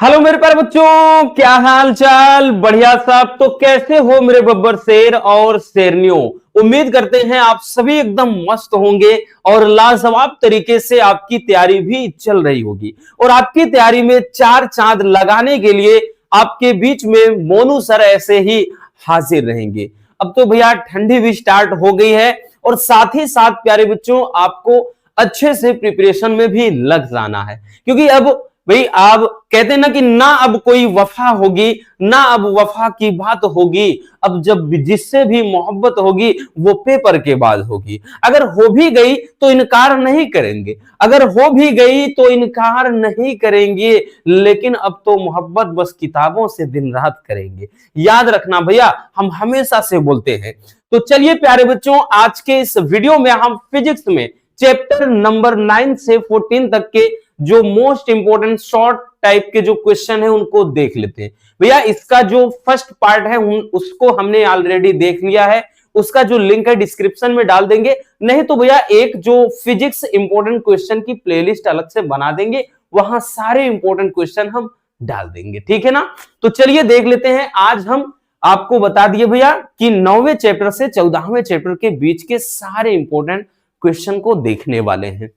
Hello मेरे प्यारे बच्चों, क्या हाल चाल। बढ़िया साहब। तो कैसे हो मेरे बब्बर शेर और शेरनियों। उम्मीद करते हैं आप सभी एकदम मस्त होंगे और लाजवाब तरीके से आपकी तैयारी भी चल रही होगी और आपकी तैयारी में चार चांद लगाने के लिए आपके बीच में मोनू सर ऐसे ही हाजिर रहेंगे। अब तो भैया ठंडी भी स्टार्ट हो गई है और साथ ही साथ प्यारे बच्चों आपको अच्छे से प्रिपरेशन में भी लग जाना है, क्योंकि अब भाई आप कहते हैं ना कि ना अब कोई वफा होगी, ना अब वफा की बात होगी। अब जब जिससे भी मोहब्बत होगी वो पेपर के बाद होगी। अगर हो भी गई तो इनकार नहीं करेंगे, अगर हो भी गई तो इनकार नहीं करेंगे, लेकिन अब तो मोहब्बत बस किताबों से दिन रात करेंगे। याद रखना भैया, हम हमेशा से बोलते हैं। तो चलिए प्यारे बच्चों, आज के इस वीडियो में हम फिजिक्स में चैप्टर नंबर 9 से 14 तक के जो मोस्ट इंपोर्टेंट शॉर्ट टाइप के जो क्वेश्चन है उनको देख लेते हैं। भैया इसका जो फर्स्ट पार्ट है उसको हमने ऑलरेडी देख लिया है, उसका जो लिंक है डिस्क्रिप्शन में डाल देंगे। नहीं तो भैया एक जो फिजिक्स इंपोर्टेंट क्वेश्चन की प्लेलिस्ट अलग से बना देंगे, वहां सारे इंपोर्टेंट क्वेश्चन हम डाल देंगे, ठीक है ना। तो चलिए देख लेते हैं। आज हम आपको बता दिए भैया कि 9वें चैप्टर से 14वें चैप्टर के बीच के सारे इंपोर्टेंट क्वेश्चन को देखने वाले हैं।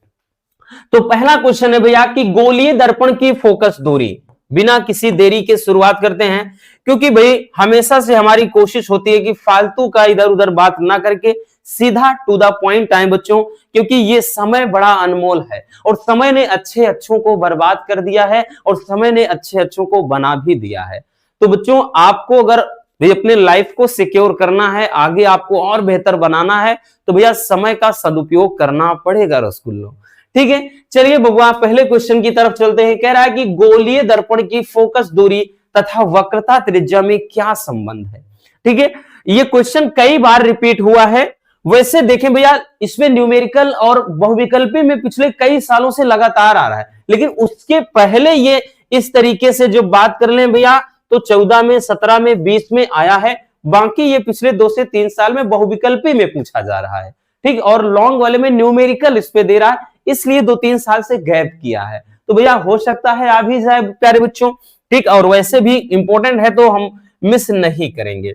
तो पहला क्वेश्चन है भैया कि गोलीय दर्पण की फोकस दूरी। बिना किसी देरी के शुरुआत करते हैं, क्योंकि भाई हमेशा से हमारी कोशिश होती है कि फालतू का इधर उधर बात ना करके सीधा टू द पॉइंट आए बच्चों, क्योंकि ये समय बड़ा अनमोल है और समय ने अच्छे अच्छों को बर्बाद कर दिया है और समय ने अच्छे अच्छों को बना भी दिया है। तो बच्चों आपको अगर अपने लाइफ को सिक्योर करना है, आगे आपको और बेहतर बनाना है, तो भैया समय का सदुपयोग करना पड़ेगा रसगुल्लो, ठीक है। चलिए बबुआ पहले क्वेश्चन की तरफ चलते हैं। कह रहा है कि गोलीय दर्पण की फोकस दूरी तथा वक्रता त्रिज्या में क्या संबंध है, ठीक है। ये क्वेश्चन कई बार रिपीट हुआ है। वैसे देखें भैया इसमें न्यूमेरिकल और बहुविकल्पी में पिछले कई सालों से लगातार आ रहा है, लेकिन उसके पहले ये इस तरीके से जो बात कर ले भैया तो 14 में, 17 में, 20 में आया है। बाकी ये पिछले 2 से 3 साल में बहुविकल्पी में पूछा जा रहा है, ठीक। और लॉन्ग वाले में न्यूमेरिकल इस पे दे रहा है, इसलिए 2-3 साल से गैप किया है। तो भैया हो सकता है आ भी जाए प्यारे बच्चों, ठीक। और वैसे भी इंपॉर्टेंट है तो हम मिस नहीं करेंगे।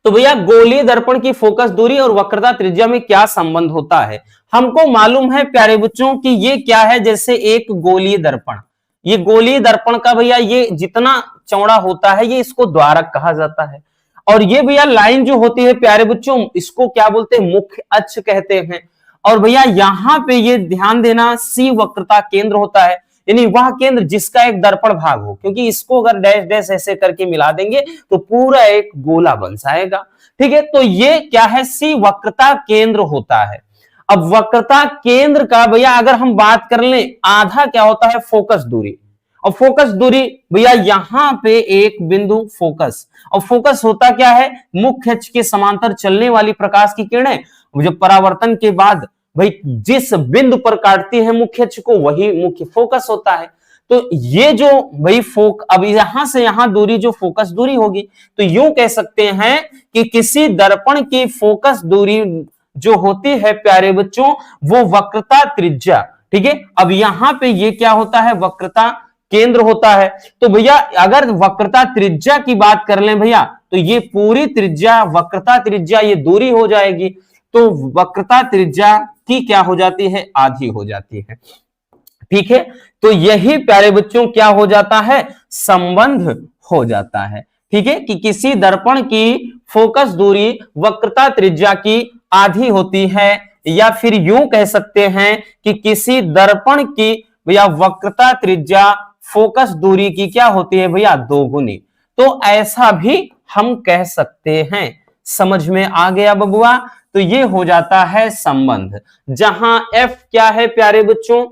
तो भैया गोलीय दर्पण की फोकस दूरी और वक्रता त्रिज्या में क्या संबंध होता है। हमको मालूम है प्यारे बच्चों कि ये क्या है, जैसे एक गोलीय दर्पण, ये गोलीय दर्पण का भैया ये जितना चौड़ा होता है ये इसको द्वारक कहा जाता है। और ये भैया लाइन जो होती है प्यारे बच्चों इसको क्या बोलते हैं, मुख्य अक्ष कहते हैं। और भैया यहां पे ये ध्यान देना सी वक्रता केंद्र होता है, यानी वह केंद्र जिसका एक दर्पण भाग हो, क्योंकि इसको अगर डैश डैश ऐसे करके मिला देंगे तो पूरा एक गोला बन जाएगा, ठीक है। तो ये क्या है, सी वक्रता केंद्र होता है। अब वक्रता केंद्र का भैया अगर हम बात कर लें आधा क्या होता है, फोकस दूरी। और फोकस दूरी भैया यहां पे एक बिंदु फोकस, और फोकस होता क्या है, मुख्य अक्ष के समांतर चलने वाली प्रकाश की किरणें जो परावर्तन के बाद भाई जिस बिंदु पर काटती है मुख्य अक्ष को वही मुख्य फोकस होता है। तो ये जो भाई अब यहां से यहां दूरी जो फोकस दूरी होगी, तो यूं कह सकते हैं कि किसी दर्पण की फोकस दूरी जो होती है प्यारे बच्चों वो वक्रता त्रिज्या, ठीक है। अब यहां पे ये क्या होता है, वक्रता केंद्र होता है। तो भैया अगर वक्रता त्रिज्या की बात कर लें भैया तो ये पूरी त्रिज्या वक्रता त्रिज्या ये दूरी हो जाएगी, तो वक्रता त्रिज्या की क्या हो जाती है, आधी हो जाती है, ठीक है। तो यही प्यारे बच्चों क्या हो जाता है, संबंध हो जाता है, ठीक है, कि किसी दर्पण की फोकस दूरी वक्रता त्रिज्या की आधी होती है, या फिर यूं कह सकते हैं कि किसी दर्पण की भैया वक्रता त्रिज्या फोकस दूरी की क्या होती है भैया, दोगुनी। तो ऐसा भी हम कह सकते हैं। समझ में आ गया बबुआ। तो ये हो जाता है संबंध, जहां एफ क्या है प्यारे बच्चों,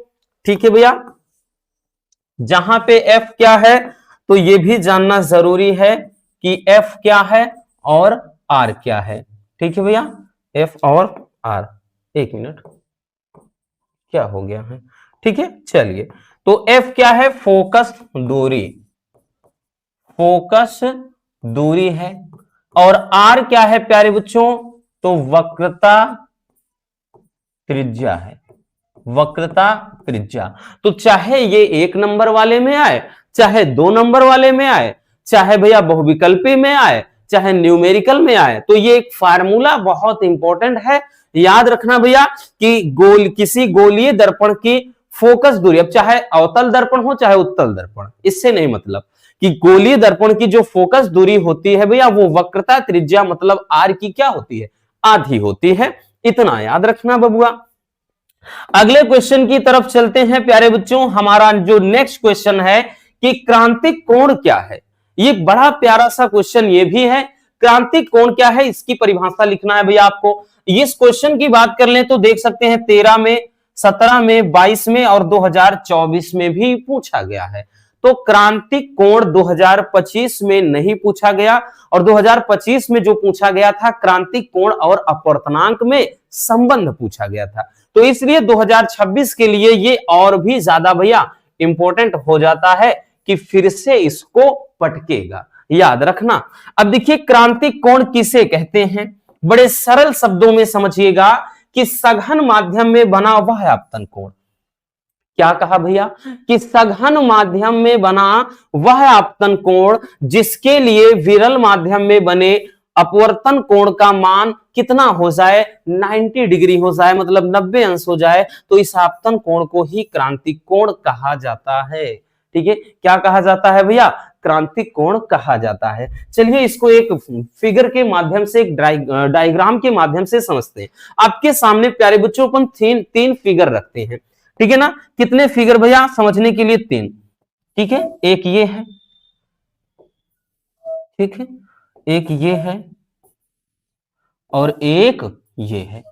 ठीक है भैया, जहां पे एफ क्या है तो ये भी जानना जरूरी है कि एफ क्या है और आर क्या है, ठीक है भैया, एफ और आर। एक मिनट, क्या हो गया है, ठीक है। चलिए तो एफ क्या है, फोकस दूरी, फोकस दूरी है। और आर क्या है प्यारे बच्चों, तो वक्रता त्रिज्या है, वक्रता त्रिज्या। तो चाहे ये 1 नंबर वाले में आए चाहे 2 नंबर वाले में आए, चाहे भैया बहुविकल्पी में आए, चाहे न्यूमेरिकल में आए। तो ये एक फार्मूला बहुत इंपॉर्टेंट है, याद रखना भैया कि किसी गोलीय दर्पण की फोकस दूरी, अब चाहे अवतल दर्पण हो चाहे उत्तल दर्पण, इससे नहीं मतलब कि गोलीय दर्पण की जो फोकस दूरी होती है भैया वो वक्रता त्रिज्या मतलब आर की क्या होती है, आधी होती है। इतना याद रखना बबुआ। अगले क्वेश्चन की तरफ चलते हैं प्यारे बच्चों। हमारा जो नेक्स्ट क्वेश्चन है कि क्रांतिक कोण क्या है। ये बड़ा प्यारा सा क्वेश्चन ये भी है, क्रांतिक कोण क्या है इसकी परिभाषा लिखना है भैया आपको। इस क्वेश्चन की बात कर लें तो देख सकते हैं 13 में, 17 में, 22 में और 2024 में भी पूछा गया है। तो क्रांतिक कोण 2025 में नहीं पूछा गया, और 2025 में जो पूछा गया था क्रांतिक कोण और अपवर्तनांक में संबंध पूछा गया था। तो इसलिए 2026 के लिए ये और भी ज्यादा भैया इंपॉर्टेंट हो जाता है कि फिर से इसको पटकेगा, याद रखना। अब देखिए क्रांतिक कोण किसे कहते हैं, बड़े सरल शब्दों में समझिएगा कि सघन माध्यम में बना वह आपतन कोण। क्या कहा भैया कि सघन माध्यम में बना वह आपतन कोण जिसके लिए विरल माध्यम में बने अपवर्तन कोण का मान कितना हो जाए, 90 डिग्री हो जाए, मतलब 90 अंश हो जाए, तो इस आपतन कोण को ही क्रांतिक कोण कहा जाता है। ठीक है, क्या कहा जाता है भैया, क्रांतिक कोण कहा जाता है। चलिए इसको एक फिगर के माध्यम से, एक डायग्राम के माध्यम से समझते हैं। आपके सामने प्यारे बच्चों अपन तीन फिगर रखते हैं, ठीक है ना। कितने फिगर भैया समझने के लिए, 3, ठीक है। एक ये है, ठीक है, एक ये है और एक ये है।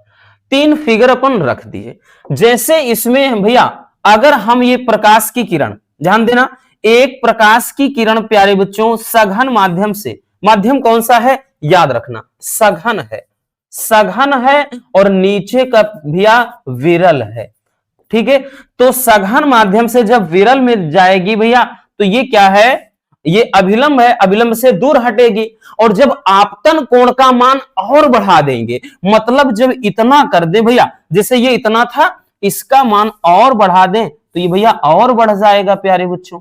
3 फिगर अपन रख दिए। जैसे इसमें भैया अगर हम ये प्रकाश की किरण, ध्यान देना, एक प्रकाश की किरण प्यारे बच्चों सघन माध्यम से, माध्यम कौन सा है याद रखना, सघन है, सघन है और नीचे का भैया विरल है। ठीक है, तो सघन माध्यम से जब विरल में जाएगी भैया तो ये क्या है, ये अभिलंब है, अभिलंब से दूर हटेगी। और जब आपतन कोण का मान और बढ़ा देंगे, मतलब जब इतना कर दे भैया, जैसे ये इतना था, इसका मान और बढ़ा दें तो ये भैया और बढ़ जाएगा प्यारे बच्चों।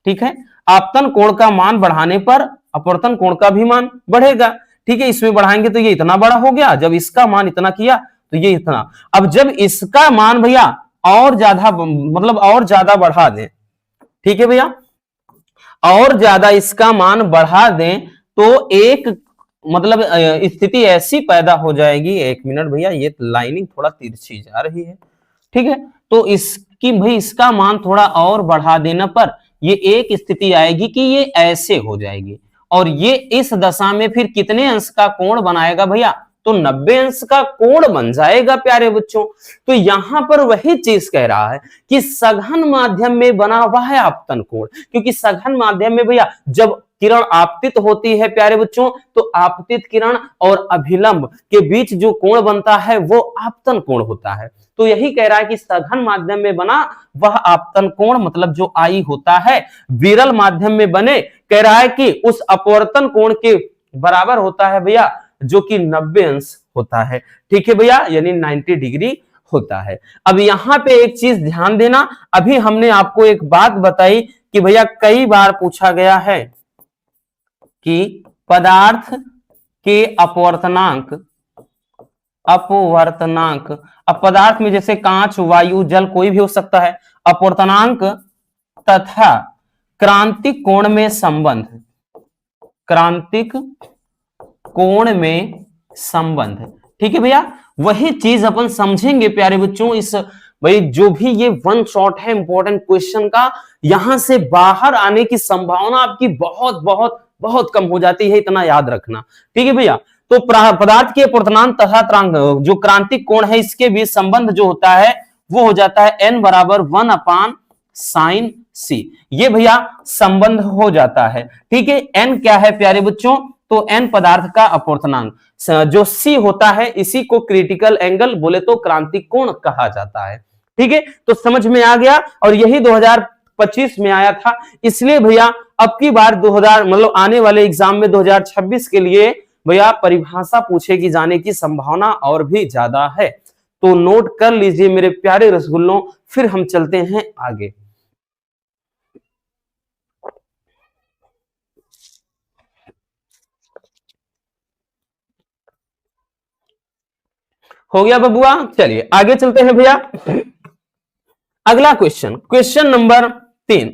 ठीक है, आपतन कोण का मान बढ़ाने पर अपवर्तन कोण का भी मान बढ़ेगा। ठीक है, इसमें बढ़ाएंगे तो ये इतना बड़ा हो गया, जब इसका मान इतना किया तो ये इतना। अब जब इसका मान भैया और ज्यादा, मतलब और ज्यादा बढ़ा दें, ठीक है भैया, और ज्यादा इसका मान बढ़ा दें तो एक मतलब स्थिति ऐसी पैदा हो जाएगी, 1 मिनट भैया ये लाइनिंग थोड़ा तिरछी जा रही है। ठीक है, तो इसकी भाई इसका मान थोड़ा और बढ़ा देने पर ये एक स्थिति आएगी कि ये ऐसे हो जाएगी, और ये इस दशा में फिर कितने अंश का कोण बनाएगा भैया, तो 90 अंश का कोण बन जाएगा प्यारे बच्चों। तो यहां पर वही चीज कह रहा है कि सघन माध्यम में बना हुआ है आपतन कोण, क्योंकि सघन माध्यम में भैया जब किरण आपतित होती है प्यारे बच्चों, तो आपतित किरण और अभिलंब के बीच जो कोण बनता है वो आपतन कोण होता है। तो यही कह रहा है कि सघन माध्यम में बना वह आपतन कोण, मतलब जो आई होता है, विरल माध्यम में बने, कह रहा है कि उस अपवर्तन कोण के बराबर होता है भैया, जो कि 90 अंश होता है। ठीक है भैया, यानी 90 डिग्री होता है। अब यहां पे एक चीज ध्यान देना, अभी हमने आपको एक बात बताई कि भैया कई बार पूछा गया है कि पदार्थ के अपवर्तनांक, अपवर्तनांक, अब पदार्थ में जैसे कांच, वायु, जल कोई भी हो सकता है, अपवर्तनांक तथा क्रांतिक कोण में संबंध, क्रांतिक कोण में संबंध। ठीक है भैया, वही चीज अपन समझेंगे प्यारे बच्चों। इस भाई जो भी ये वन शॉट है इंपॉर्टेंट क्वेश्चन का, यहां से बाहर आने की संभावना आपकी बहुत बहुत बहुत कम हो जाती है, इतना याद रखना। ठीक है भैया, तो पदार्थ के अपवर्तनांक तथा जो क्रांतिक कोण है इसके बीच संबंध जो होता है वो हो जाता है n बराबर 1/sin c। ये भैया संबंध हो जाता है। ठीक है, n क्या है प्यारे बच्चों, तो n पदार्थ का अपवर्तनांक, जो c होता है इसी को क्रिटिकल एंगल बोले तो क्रांतिक कोण कहा जाता है। ठीक है, तो समझ में आ गया, और यही 2025 में आया था। इसलिए भैया अब की बार 2000 मतलब आने वाले एग्जाम में 2026 के लिए भैया परिभाषा पूछेगी जाने की संभावना और भी ज्यादा है। तो नोट कर लीजिए मेरे प्यारे रसगुल्लों, फिर हम चलते हैं आगे। हो गया बबुआ। चलिए आगे चलते हैं भैया। अगला question, question number 3।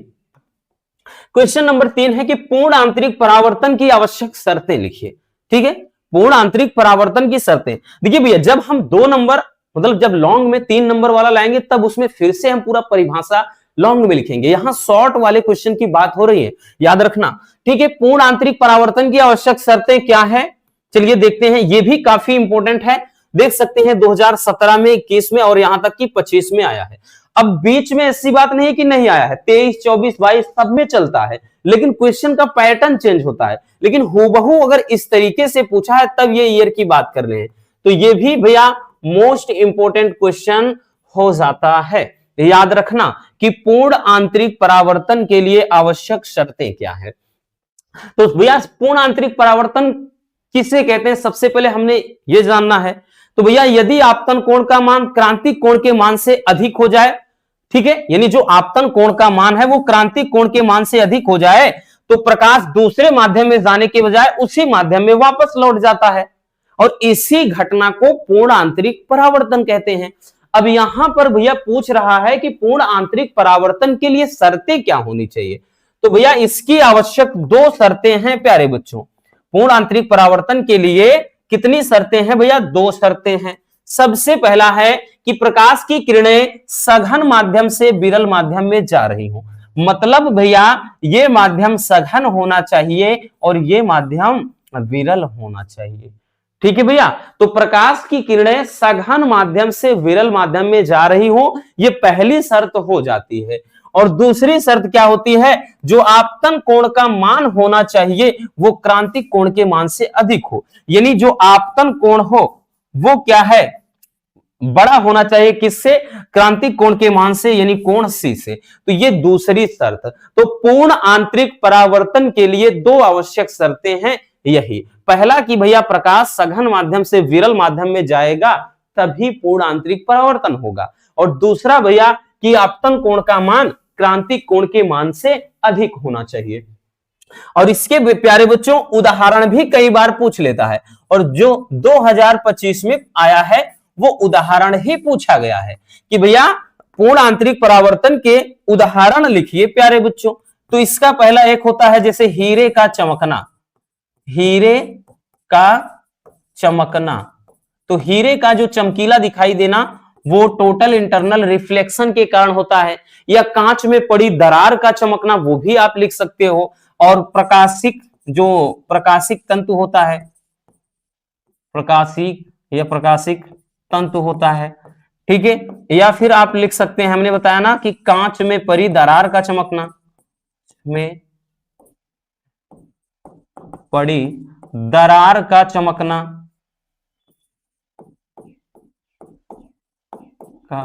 Question number 3 है कि पूर्ण आंतरिक परावर्तन की आवश्यक शर्तें लिखिए। ठीक है, पूर्ण आंतरिक परावर्तन की शर्तें। देखिए भैया, जब हम 2 नंबर मतलब जब लॉन्ग में 3 नंबर वाला लाएंगे तब उसमें फिर से हम पूरा परिभाषा लॉन्ग में लिखेंगे। यहां शॉर्ट वाले क्वेश्चन की बात हो रही है, याद रखना। ठीक है, पूर्ण आंतरिक परावर्तन की आवश्यक शर्तें क्या है, चलिए देखते हैं। ये भी काफी इंपॉर्टेंट है, देख सकते हैं 2017 में, 21 में और यहां तक कि 25 में आया है। अब बीच में ऐसी बात नहीं कि नहीं आया है, 23, 24, 22 सब में चलता है, लेकिन क्वेश्चन का पैटर्न चेंज होता है। लेकिन हूबहू अगर इस तरीके से पूछा है तब ये ईयर की बात कर रहे हैं, तो ये भी भैया मोस्ट इंपोर्टेंट क्वेश्चन हो जाता है। याद रखना कि पूर्ण आंतरिक परावर्तन के लिए आवश्यक शर्तें क्या है। तो भैया पूर्ण आंतरिक परावर्तन किसे कहते हैं, सबसे पहले हमने ये जानना है। तो भैया यदि आपतन कोण का मान क्रांतिक कोण के मान से अधिक हो जाए, ठीक है, यानी जो आपतन कोण का मान है वो क्रांतिक कोण के मान से अधिक हो जाए, तो प्रकाश दूसरे माध्यम में जाने के बजाय उसी माध्यम में वापस लौट जाता है, और इसी घटना को पूर्ण आंतरिक परावर्तन कहते हैं। अब यहां पर भैया पूछ रहा है कि पूर्ण आंतरिक परावर्तन के लिए शर्तें क्या होनी चाहिए। तो भैया इसकी आवश्यक 2 शर्तें हैं प्यारे बच्चों। पूर्ण आंतरिक परावर्तन के लिए कितनी शर्तें हैं भैया, 2 शर्तें हैं। सबसे पहला है कि प्रकाश की किरणें सघन माध्यम से विरल माध्यम में जा रही हो, मतलब भैया ये माध्यम सघन होना चाहिए और ये माध्यम विरल होना चाहिए। ठीक है भैया, तो प्रकाश की किरणें सघन माध्यम से विरल माध्यम में जा रही हो, ये पहली शर्त हो जाती है। और दूसरी शर्त क्या होती है, जो आपतन कोण का मान होना चाहिए वो क्रांतिक कोण के मान से अधिक हो, यानी जो आपतन कोण हो वो क्या है, बड़ा होना चाहिए, किससे, क्रांतिक कोण के मान से, यानी कोण सी से। तो ये दूसरी शर्त। तो पूर्ण आंतरिक परावर्तन के लिए 2 आवश्यक शर्तें हैं यही। पहला कि भैया प्रकाश सघन माध्यम से विरल माध्यम में जाएगा तभी पूर्ण आंतरिक परावर्तन होगा, और दूसरा भैया कि आपतन कोण का मान क्रांतिक कोण के मान से अधिक होना चाहिए। और इसके प्यारे बच्चों उदाहरण भी कई बार पूछ लेता है, और जो 2025 में आया है वो उदाहरण ही पूछा गया है कि भैया पूर्ण आंतरिक परावर्तन के उदाहरण लिखिए प्यारे बच्चों। तो इसका पहला एक होता है जैसे हीरे का चमकना, हीरे का चमकना। तो हीरे का जो चमकीला दिखाई देना वो टोटल इंटरनल रिफ्लेक्शन के कारण होता है, या कांच में पड़ी दरार का चमकना वो भी आप लिख सकते हो। और प्रकाशिक, जो प्रकाशिक तंतु होता है, प्रकाशिक या प्रकाशिक तंतु होता है, ठीक है, या फिर आप लिख सकते हैं, हमने बताया ना कि कांच में पड़ी दरार का चमकना, में पड़ी दरार का चमकना का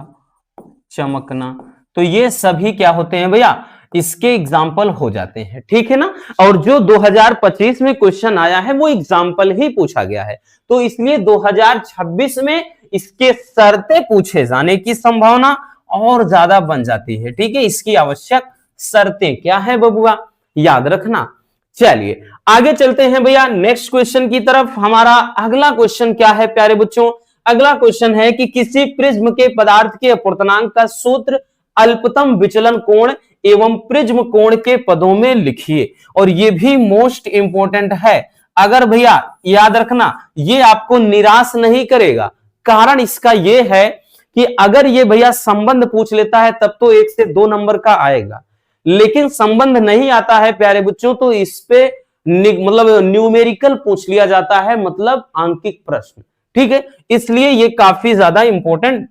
चमकना। तो ये सभी क्या होते हैं भैया, इसके एग्जाम्पल हो जाते हैं, ठीक है ना। और जो 2025 में क्वेश्चन आया है वो एग्जाम्पल ही पूछा गया है, तो इसलिए 2026 में इसके शर्तें पूछे जाने की संभावना और ज्यादा बन जाती है। ठीक है, इसकी आवश्यक शर्तें क्या है बबुआ, याद रखना। चलिए आगे चलते हैं भैया नेक्स्ट क्वेश्चन की तरफ। हमारा अगला क्वेश्चन क्या है प्यारे बच्चों, अगला क्वेश्चन है कि किसी प्रिज्म के पदार्थ के अपवर्तनांक का सूत्र अल्पतम विचलन कोण एवं प्रिज्म कोण के पदों में लिखिए। और ये भी मोस्ट इंपोर्टेंट है, अगर भैया याद रखना ये आपको निराश नहीं करेगा। कारण इसका ये है कि अगर ये भैया संबंध पूछ लेता है तब तो 1 से 2 नंबर का आएगा, लेकिन संबंध नहीं आता है प्यारे बच्चों तो इस पे मतलब न्यूमेरिकल पूछ लिया जाता है, मतलब आंकिक प्रश्न। ठीक है, इसलिए ये काफी ज्यादा इंपॉर्टेंट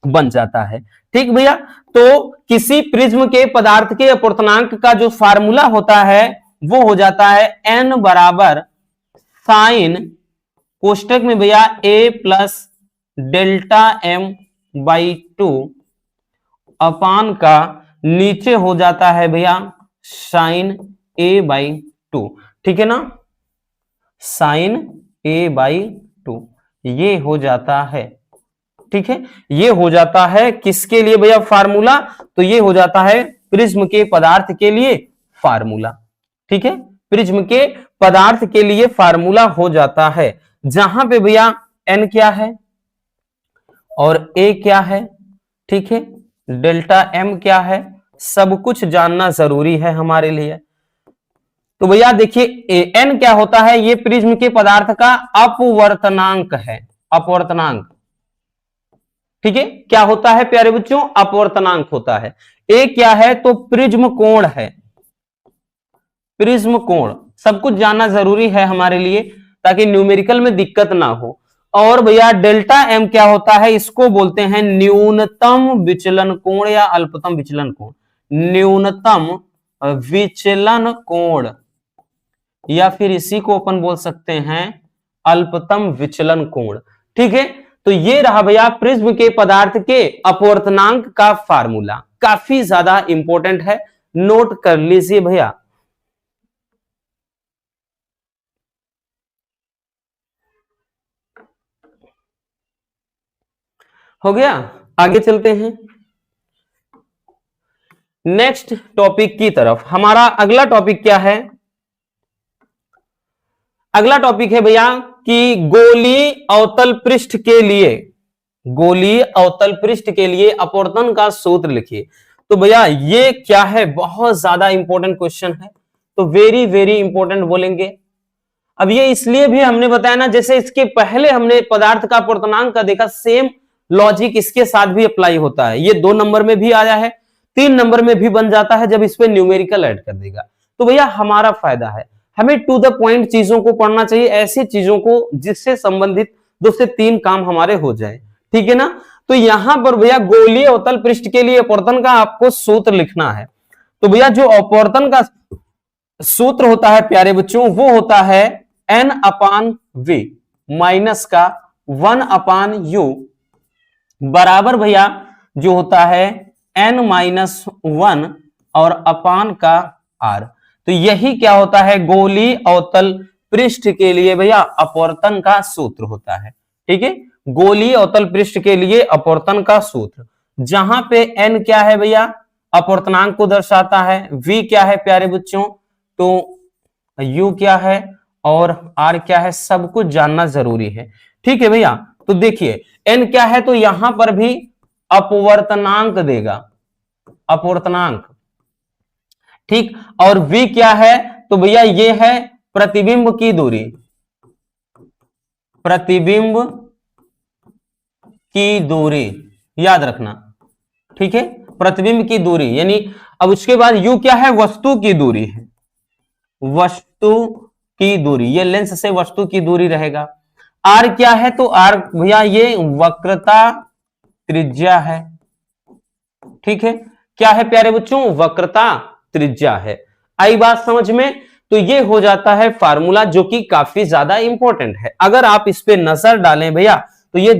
बन जाता है। ठीक भैया, तो किसी प्रिज्म के पदार्थ के अपवर्तनांक का जो फार्मूला होता है वो हो जाता है n बराबर साइन कोष्टक में भैया a plus delta m by 2 अपान का नीचे हो जाता है भैया साइन a बाई 2। ठीक है ना, साइन a बाई 2 ये हो जाता है। ठीक है, ये हो जाता है किसके लिए भैया फार्मूला, तो ये हो जाता है प्रिज्म के पदार्थ के लिए फार्मूला। ठीक है, प्रिज्म के पदार्थ के लिए फार्मूला हो जाता है, जहां पे भैया n क्या है, और ए क्या है, ठीक है, डेल्टा एम क्या है, सब कुछ जानना जरूरी है हमारे लिए। तो भैया देखिए एन क्या होता है, ये प्रिज्म के पदार्थ का अपवर्तनांक है, अपवर्तनांक, ठीक है। क्या होता है प्यारे बच्चों, अपवर्तनांक होता है। ए क्या है, तो प्रिज्म कोण है, प्रिज्म कोण, सब कुछ जानना जरूरी है हमारे लिए ताकि न्यूमेरिकल में दिक्कत ना हो। और भैया डेल्टा एम क्या होता है, इसको बोलते हैं न्यूनतम विचलन कोण या अल्पतम विचलन कोण, न्यूनतम विचलन कोण, या फिर इसी को अपन बोल सकते हैं अल्पतम विचलन कोण, ठीक है। तो ये रहा भैया प्रिज्म के पदार्थ के अपवर्तनांक का फार्मूला, काफी ज्यादा इंपॉर्टेंट है, नोट कर लीजिए भैया। हो गया, आगे चलते हैं नेक्स्ट टॉपिक की तरफ। हमारा अगला टॉपिक क्या है, अगला टॉपिक है भैया कि गोलीय अवतल पृष्ठ के लिए, गोलीय अवतल पृष्ठ के लिए अपवर्तन का सूत्र लिखिए। तो भैया ये क्या है, बहुत ज्यादा इंपॉर्टेंट क्वेश्चन है, तो वेरी वेरी इंपॉर्टेंट बोलेंगे। अब ये इसलिए भी हमने बताया ना, जैसे इसके पहले हमने पदार्थ का अपवर्तनांक का देखा, सेम लॉजिक इसके साथ भी अप्लाई होता है। ये 2 नंबर में भी आया है, 3 नंबर में भी बन जाता है जब इस पे न्यूमेरिकल ऐड कर देगा। तो भैया हमारा फायदा है, हमें टू द पॉइंट चीजों को पढ़ना चाहिए, ऐसी चीजों को जिससे संबंधित 2 से 3 काम हमारे हो जाए, ठीक है ना। तो यहां पर भैया गोलीय अवतल पृष्ठ के लिए अपवर्तन का आपको सूत्र लिखना है। तो भैया जो अपवर्तन का सूत्र होता है प्यारे बच्चों, वो होता है n अपान v माइनस का 1 अपान u बराबर भैया जो होता है n माइनस 1 और अपान का r। तो यही क्या होता है, गोलीय अवतल पृष्ठ के लिए भैया अपवर्तन का सूत्र होता है, ठीक है। गोलीय अवतल पृष्ठ के लिए अपवर्तन का सूत्र, जहां पे n क्या है भैया, अपवर्तनांक को दर्शाता है, v क्या है प्यारे बच्चों, तो u क्या है और r क्या है, सब कुछ जानना जरूरी है, ठीक है भैया। तो देखिए n क्या है, तो यहां पर भी अपवर्तनांक देगा, अपवर्तनांक, ठीक। और v क्या है, तो भैया ये है प्रतिबिंब की दूरी, प्रतिबिंब की दूरी, याद रखना, ठीक है, प्रतिबिंब की दूरी यानी। अब उसके बाद u क्या है, वस्तु की दूरी है, वस्तु की दूरी, ये लेंस से वस्तु की दूरी रहेगा। r क्या है, तो r भैया ये वक्रता त्रिज्या है, ठीक है। क्या है प्यारे बच्चों, वक्रता त्रिज्या है। आई बात समझ में। तो ये हो जाता है फार्मूला जो कि काफी ज्यादा इंपॉर्टेंट है। अगर आप इस पे नजर डालें भैया तो ये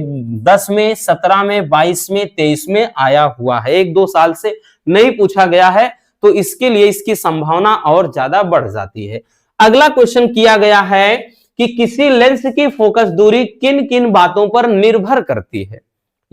10 में, 17 में, 22 में, 23 में आया हुआ है, 1-2 साल से नहीं पूछा गया है, तो इसके लिए इसकी संभावना और ज्यादा बढ़ जाती है। अगला क्वेश्चन किया गया है कि किसी लेंस की फोकस दूरी किन किन बातों पर निर्भर करती है।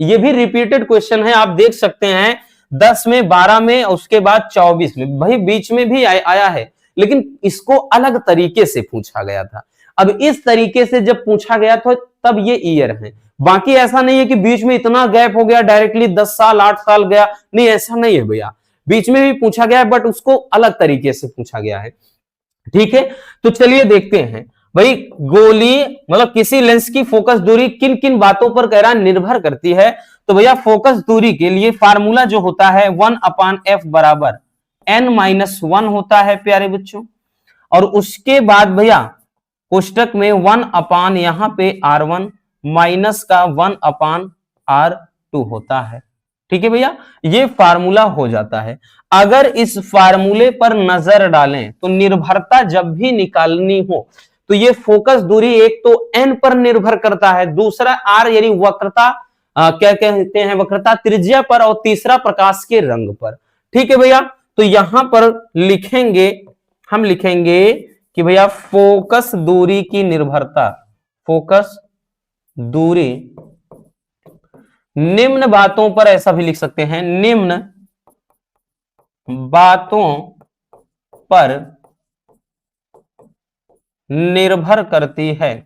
ये भी रिपीटेड क्वेश्चन है, आप देख सकते हैं 10 में, 12 में, उसके बाद 24 में, भाई बीच में भी आया है, लेकिन इसको अलग तरीके से पूछा गया था। अब इस तरीके से जब पूछा गया तो तब ये ईयर है, बाकी ऐसा नहीं है कि बीच में इतना गैप हो गया डायरेक्टली 10 साल 8 साल गया, नहीं ऐसा नहीं है भैया, बीच में भी पूछा गया है बट उसको अलग तरीके से पूछा गया है, ठीक है। तो चलिए देखते हैं भाई, गोलीय मतलब किसी लेंस की फोकस दूरी किन किन बातों पर कह रहा निर्भर करती है। तो भैया फोकस दूरी के लिए फार्मूला जो होता है 1/f बराबर n-1 होता है प्यारे बच्चों, और उसके बाद भैया कोष्टक में 1 यहां पे r1 माइनस का 1/r2 होता है, ठीक है भैया, ये फार्मूला हो जाता है। अगर इस फार्मूले पर नजर डालें तो निर्भरता जब भी निकालनी हो तो ये फोकस दूरी एक तो n पर निर्भर करता है, दूसरा r यानी वक्रता क्या कहते हैं, वक्रता त्रिज्या पर, और तीसरा प्रकाश के रंग पर, ठीक है भैया। तो यहां पर लिखेंगे, हम लिखेंगे कि भैया फोकस दूरी की निर्भरता, फोकस दूरी निम्न बातों पर, ऐसा भी लिख सकते हैं, निम्न बातों पर निर्भर करती है,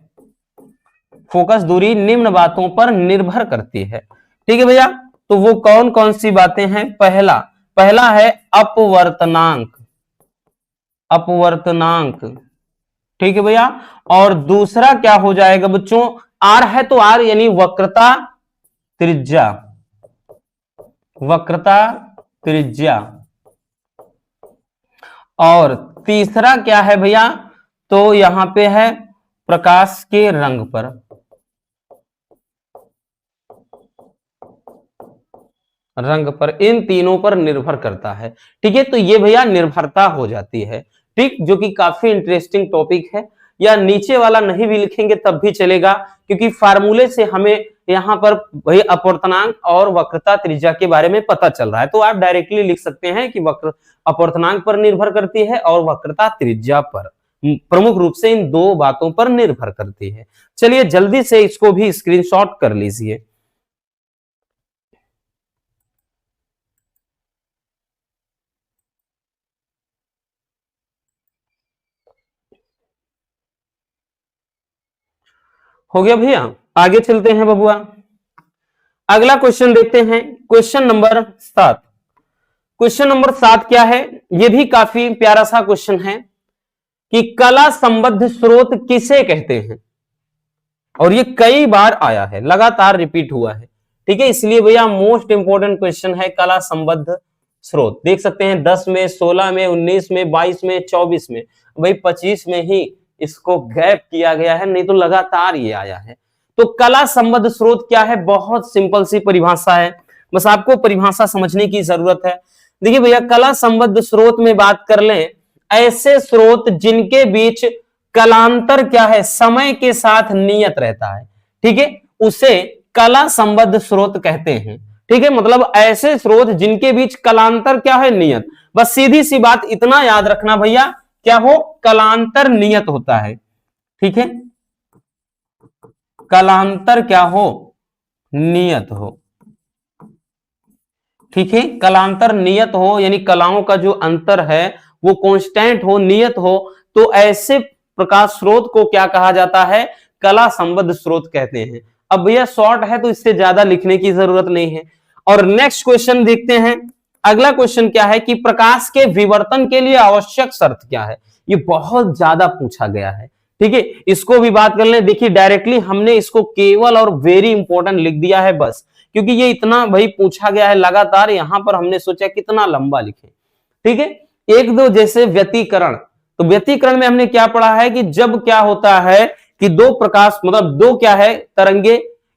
फोकस दूरी निम्न बातों पर निर्भर करती है। ठीक है भैया। तो वो कौन कौन सी बातें हैं? पहला पहला है अपवर्तनांक, अपवर्तनांक, ठीक है भैया। और दूसरा क्या हो जाएगा बच्चों? आर है तो आर यानी वक्रता त्रिज्या, वक्रता त्रिज्या। और तीसरा क्या है भैया? तो यहां पे है प्रकाश के रंग पर, रंग पर, इन तीनों पर निर्भर करता है। ठीक है, तो ये भैया निर्भरता हो जाती है। ठीक, जो कि काफी इंटरेस्टिंग टॉपिक है। या नीचे वाला नहीं भी लिखेंगे तब भी चलेगा, क्योंकि फार्मूले से हमें यहाँ पर वही अपवर्तनांक और वक्रता त्रिज्या के बारे में पता चल रहा है। तो आप डायरेक्टली लिख सकते हैं कि वक्र अपवर्तनांक पर निर्भर करती है और वक्रता त्रिज्या पर, प्रमुख रूप से इन दो बातों पर निर्भर करती है। चलिए जल्दी से इसको भी स्क्रीनशॉट कर लीजिए। हो गया भैया, आगे चलते हैं बबुआ। अगला क्वेश्चन देखते हैं, क्वेश्चन नंबर 7। क्वेश्चन नंबर 7 क्या है? यह भी काफी प्यारा सा क्वेश्चन है कि कला संबद्ध स्रोत किसे कहते हैं? और ये कई बार आया है, लगातार रिपीट हुआ है। ठीक है, इसलिए भैया मोस्ट इंपोर्टेंट क्वेश्चन है कला संबद्ध स्रोत। देख सकते हैं 10 में, 16 में, 19 में, 22 में, 24 में, भाई 25 में ही इसको गैप किया गया है, नहीं तो लगातार ये आया है। तो कला संबद्ध स्रोत क्या है? बहुत सिंपल सी परिभाषा है, बस आपको परिभाषा समझने की जरूरत है। देखिए भैया, कला संबद्ध स्रोत में बात कर लें, ऐसे स्रोत जिनके बीच कलांतर क्या है? समय के साथ नियत रहता है। ठीक है, उसे कला संबद्ध स्रोत कहते हैं। ठीक है, मतलब ऐसे स्रोत जिनके बीच कलांतर क्या है? नियत। बस सीधी सी बात इतना याद रखना भैया, क्या हो? कलांतर नियत होता है। ठीक है, कलांतर क्या हो? नियत हो। ठीक है, कलांतर नियत हो, यानी कलाओं का जो अंतर है वो कांस्टेंट हो, नियत हो, तो ऐसे प्रकाश स्रोत को क्या कहा जाता है? कला संबद्ध स्रोत कहते हैं। अब भैया शॉर्ट है तो इससे ज्यादा लिखने की जरूरत नहीं है। और नेक्स्ट क्वेश्चन देखते हैं। अगला क्वेश्चन क्या है कि प्रकाश के विवर्तन के लिए आवश्यक शर्त क्या है? ये बहुत ज्यादा पूछा गया है। ठीक है, इसको भी बात कर लें। देखिए डायरेक्टली हमने इसको केवल और वेरी इंपॉर्टेंट लिख दिया है बस, क्योंकि ये इतना भाई पूछा गया है लगातार, यहां पर हमने सोचा कितना लंबा लिखे। ठीक है, एक दो जैसे व्यतिकरण, तो व्यतिकरण में हमने क्या पढ़ा है कि जब क्या होता है कि दो प्रकाश मतलब दो क्या है तरंगे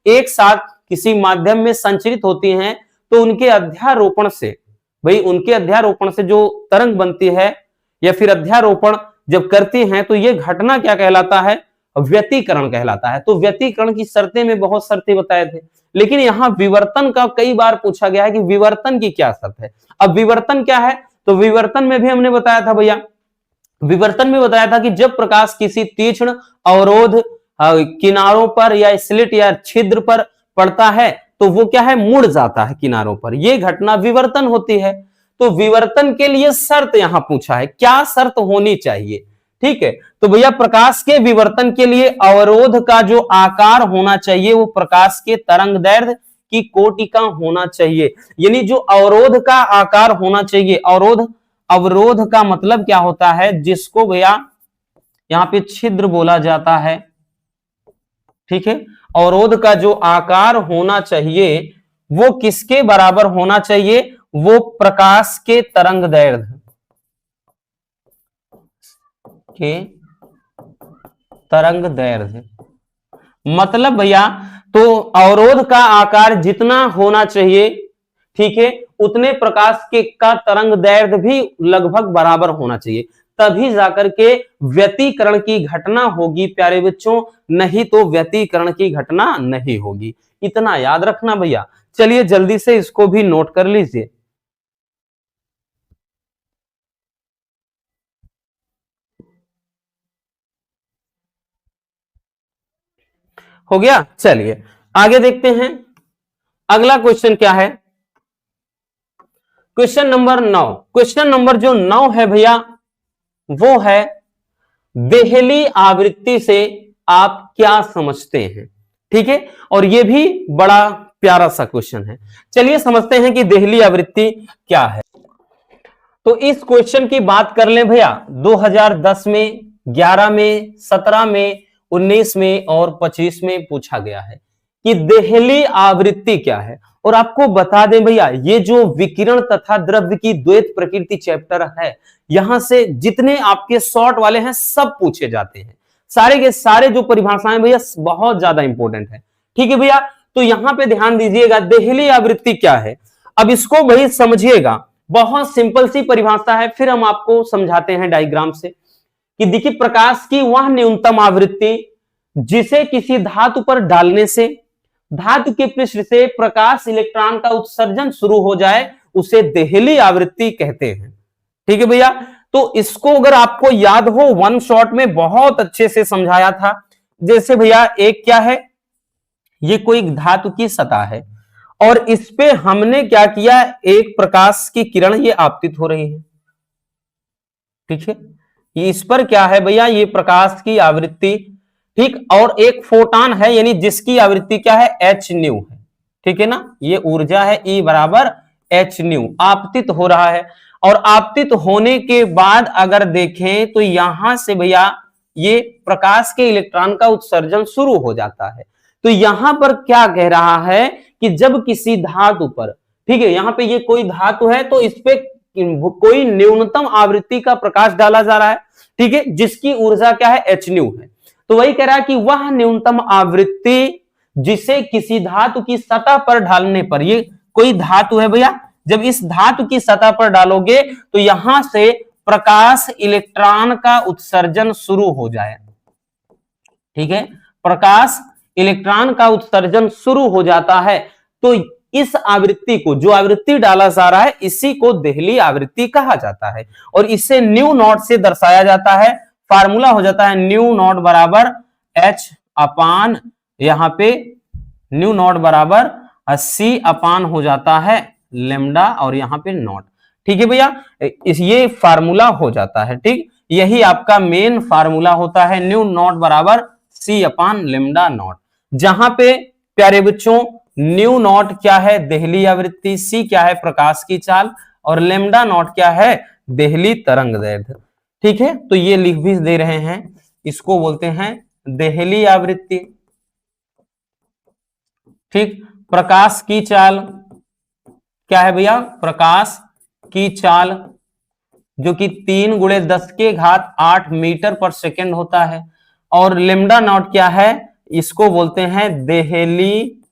एक साथ किसी माध्यम में संचरित होती हैं, तो उनके अध्यारोपण से, भाई उनके अध्यारोपण से जो तरंग बनती है या फिर अध्यारोपण जब करती हैं, तो ये घटना क्या कहलाता है? व्यतिकरण कहलाता है। तो व्यतिकरण की शर्तें में बहुत शर्तें बताए थे, लेकिन यहां विवर्तन का कई बार पूछा गया है कि विवर्तन की क्या शर्त है। अब विवर्तन क्या है? तो विवर्तन में भी हमने बताया था भैया, विवर्तन में बताया था कि जब प्रकाश किसी तीक्ष्ण अवरोध किनारों पर या स्लिट या छिद्र पर पड़ता है, तो वो क्या है? मुड़ जाता है किनारों पर, ये घटना विवर्तन होती है। तो विवर्तन के लिए शर्त यहां पूछा है, क्या शर्त होनी चाहिए? ठीक है, तो भैया प्रकाश के विवर्तन के लिए अवरोध का जो आकार होना चाहिए वो प्रकाश के तरंगदैर्घ्य की कोटि का होना चाहिए। यानी जो अवरोध का आकार होना चाहिए, अवरोध, अवरोध का मतलब क्या होता है? जिसको भैया यहां पे छिद्र बोला जाता है। ठीक है, अवरोध का जो आकार होना चाहिए वो किसके बराबर होना चाहिए? वो प्रकाश के तरंगदैर्घ्य के तरंगदैर्घ्य। मतलब भैया, तो अवरोध का आकार जितना होना चाहिए, ठीक है, उतने प्रकाश के का तरंगदैर्घ्य भी लगभग बराबर होना चाहिए, तभी जाकर के व्यतिकरण की घटना होगी प्यारे बच्चों, नहीं तो व्यतिकरण की घटना नहीं होगी। इतना याद रखना भैया। चलिए जल्दी से इसको भी नोट कर लीजिए। हो गया, चलिए आगे देखते हैं। अगला क्वेश्चन क्या है? Question number 9। क्वेश्चन नंबर जो 9 है भैया वो है बेहली आवृत्ति से आप क्या समझते हैं? ठीक है, और ये भी बड़ा प्यारा सा क्वेश्चन है। चलिए समझते हैं कि देहली आवृत्ति क्या है। तो इस क्वेश्चन की बात कर लें भैया, 2010 में, 11 में, 17 में, 19 में और 25 में पूछा गया है कि देहली आवृत्ति क्या है। और आपको बता दें भैया, ये जो विकिरण तथा द्रव्य की द्वैत प्रकृति चैप्टर है, यहां से जितने आपके शॉर्ट वाले हैं सब पूछे जाते हैं। सारे के सारे जो परिभाषाएं भैया बहुत ज्यादा इंपॉर्टेंट है। ठीक है भैया, तो यहां पे ध्यान दीजिएगा, देहली आवृत्ति क्या है। अब इसको भाई समझिएगा, बहुत सिंपल सी परिभाषा है, फिर हम आपको समझाते हैं डायग्राम से कि देखिए, प्रकाश की वह न्यूनतम आवृत्ति जिसे किसी धातु पर डालने से धातु के पृष्ठ से प्रकाश इलेक्ट्रॉन का उत्सर्जन शुरू हो जाए, उसे देहली आवृत्ति कहते हैं। ठीक है भैया, तो इसको अगर आपको याद हो, वन शॉट में बहुत अच्छे से समझाया था। जैसे भैया एक क्या है, ये कोई धातु की सतह है और इस पे हमने क्या किया, एक प्रकाश की किरण ये आपतित हो रही है। ठीक है, इस पर क्या है भैया, ये प्रकाश की आवृत्ति। ठीक, और एक फोटॉन है, यानी जिसकी आवृत्ति क्या है, एच न्यू है। ठीक है ना, ये ऊर्जा है E बराबर एच न्यू, आपतित हो रहा है। और आपतित होने के बाद अगर देखें तो यहां से भैया ये प्रकाश के इलेक्ट्रॉन का उत्सर्जन शुरू हो जाता है। तो यहां पर क्या कह रहा है कि जब किसी धातु पर, ठीक है, यहां पे ये कोई धातु है तो इस पे कोई न्यूनतम आवृत्ति का प्रकाश डाला जा रहा है, ठीक है, जिसकी ऊर्जा क्या है, एच न्यू है। तो वही कह रहा है कि वह न्यूनतम आवृत्ति जिसे किसी धातु की सतह पर डालने पर, ये कोई धातु है भैया, जब इस धातु की सतह पर डालोगे तो यहां से प्रकाश इलेक्ट्रॉन का उत्सर्जन शुरू हो जाए। ठीक है, प्रकाश इलेक्ट्रॉन का उत्सर्जन शुरू हो जाता है। तो इस आवृत्ति को, जो आवृत्ति डाला जा रहा है, इसी को देहली आवृत्ति कहा जाता है। और इसे न्यू नॉट से दर्शाया जाता है। फार्मूला हो जाता है न्यू नॉट बराबर एच अपान, यहां पे न्यू नॉट बराबर सी अपान हो जाता है लेमडा और यहां पे नॉट। ठीक है भैया, ये फार्मूला हो जाता है। ठीक, यही आपका मेन फार्मूला होता है, न्यू नॉट बराबर सी अपान लेमडा नॉट। जहां पे प्यारे बच्चों न्यू नॉट क्या है, देहली आवृत्ति, सी क्या है, प्रकाश की चाल, और लेमडा नॉट क्या है, देहली तरंग दैर्ध्य। ठीक है, तो ये लिख भी दे रहे हैं, इसको बोलते हैं देहली आवृत्ति। ठीक, प्रकाश की चाल क्या है भैया, प्रकाश की चाल जो कि 3 × 10⁸ मीटर पर सेकेंड होता है। और लेमडा नॉट क्या है, इसको बोलते हैं देहली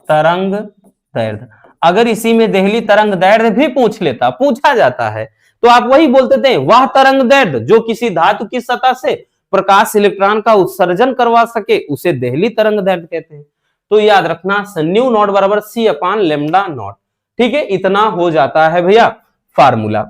तरंग दैर्ध्य। अगर इसी में देहली तरंग दैर्ध्य भी पूछा जाता है तो आप वही बोलते थे, वह तरंग दैर्ध्य जो किसी धातु की सतह से प्रकाश इलेक्ट्रॉन का उत्सर्जन करवा सके, उसे देहली तरंग दैर्ध्य कहते हैं। तो याद रखना, न्यू नॉट बराबर सी अपान लेमडा नॉट। ठीक है, इतना हो जाता है भैया फार्मूला।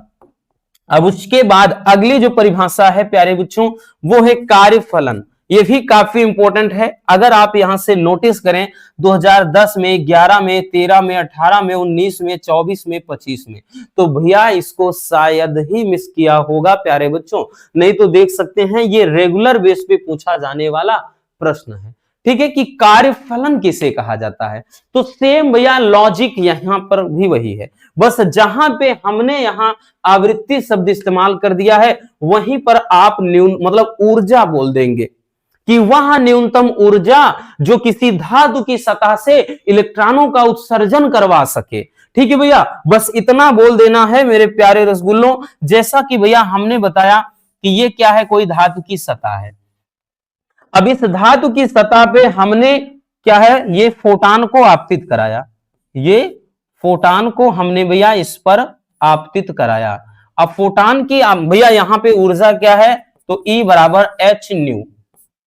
अब उसके बाद अगली जो परिभाषा है प्यारे बच्चों, वो है कार्यफलन। ये भी काफी इंपॉर्टेंट है। अगर आप यहां से नोटिस करें, 2010 में, 11 में, 13 में, 18 में, 19 में, 24 में, 25 में, तो भैया इसको शायद ही मिस किया होगा प्यारे बच्चों। नहीं तो देख सकते हैं, ये रेगुलर बेस पे पूछा जाने वाला प्रश्न है। ठीक है, कि कार्यफलन किसे कहा जाता है। तो सेम भैया लॉजिक यहां पर भी वही है, बस जहां पे हमने यहां आवृत्ति शब्द इस्तेमाल कर दिया है, वहीं पर आप मतलब ऊर्जा बोल देंगे कि वह न्यूनतम ऊर्जा जो किसी धातु की सतह से इलेक्ट्रॉनों का उत्सर्जन करवा सके। ठीक है भैया, बस इतना बोल देना है मेरे प्यारे रसगुल्लों। जैसा कि भैया हमने बताया कि ये क्या है, कोई धातु की सतह है। अब इस धातु की सतह पे हमने क्या है, ये फोटॉन को आपतित कराया, ये फोटॉन को हमने भैया इस पर आपतित कराया। अब फोटॉन की भैया यहां पे ऊर्जा क्या है, तो E बराबर एच न्यू।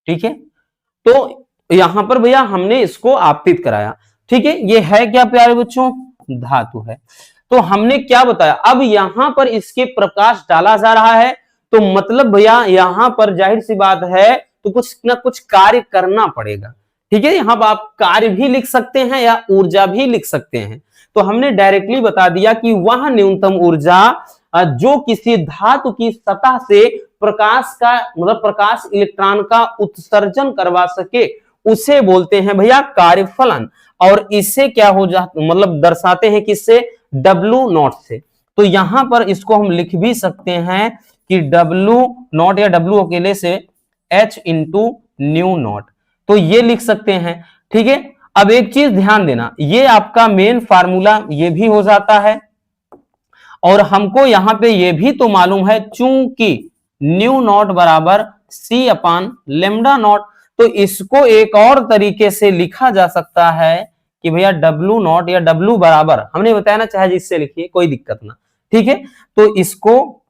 ठीक है, तो यहां पर भैया हमने इसको आपतित कराया। ठीक है, ये है क्या प्यारे बच्चों, धातु है। तो हमने क्या बताया, अब यहां पर इसके प्रकाश डाला जा रहा है, तो मतलब भैया यहां पर जाहिर सी बात है तो कुछ ना कुछ कार्य करना पड़ेगा। ठीक है, यहां पर आप कार्य भी लिख सकते हैं या ऊर्जा भी लिख सकते हैं। तो हमने डायरेक्टली बता दिया कि वह न्यूनतम ऊर्जा जो किसी धातु की सतह से प्रकाश का मतलब प्रकाश इलेक्ट्रॉन का उत्सर्जन करवा सके, उसे बोलते हैं भैया कार्यफलन। और इससे क्या हो जाता, मतलब दर्शाते हैं किससे, डब्ल्यू नॉट से। तो यहां पर इसको हम लिख भी सकते हैं कि डब्ल्यू नॉट या डब्ल्यू अकेले से एच इंटू न्यू नॉट, तो ये लिख सकते हैं। ठीक है, अब एक चीज ध्यान देना, ये आपका मेन फार्मूला ये भी हो जाता है, और हमको यहां पे ये भी तो मालूम है चूंकि न्यू नॉट बराबर सी अपान लेमडा नॉट, तो इसको एक और तरीके से लिखा जा सकता है कि भैया डब्ल्यू नॉट या डब्ल्यू बराबर, हमने बताया ना चाहे जिससे लिखिए कोई दिक्कत ना, ठीक है। तो इसको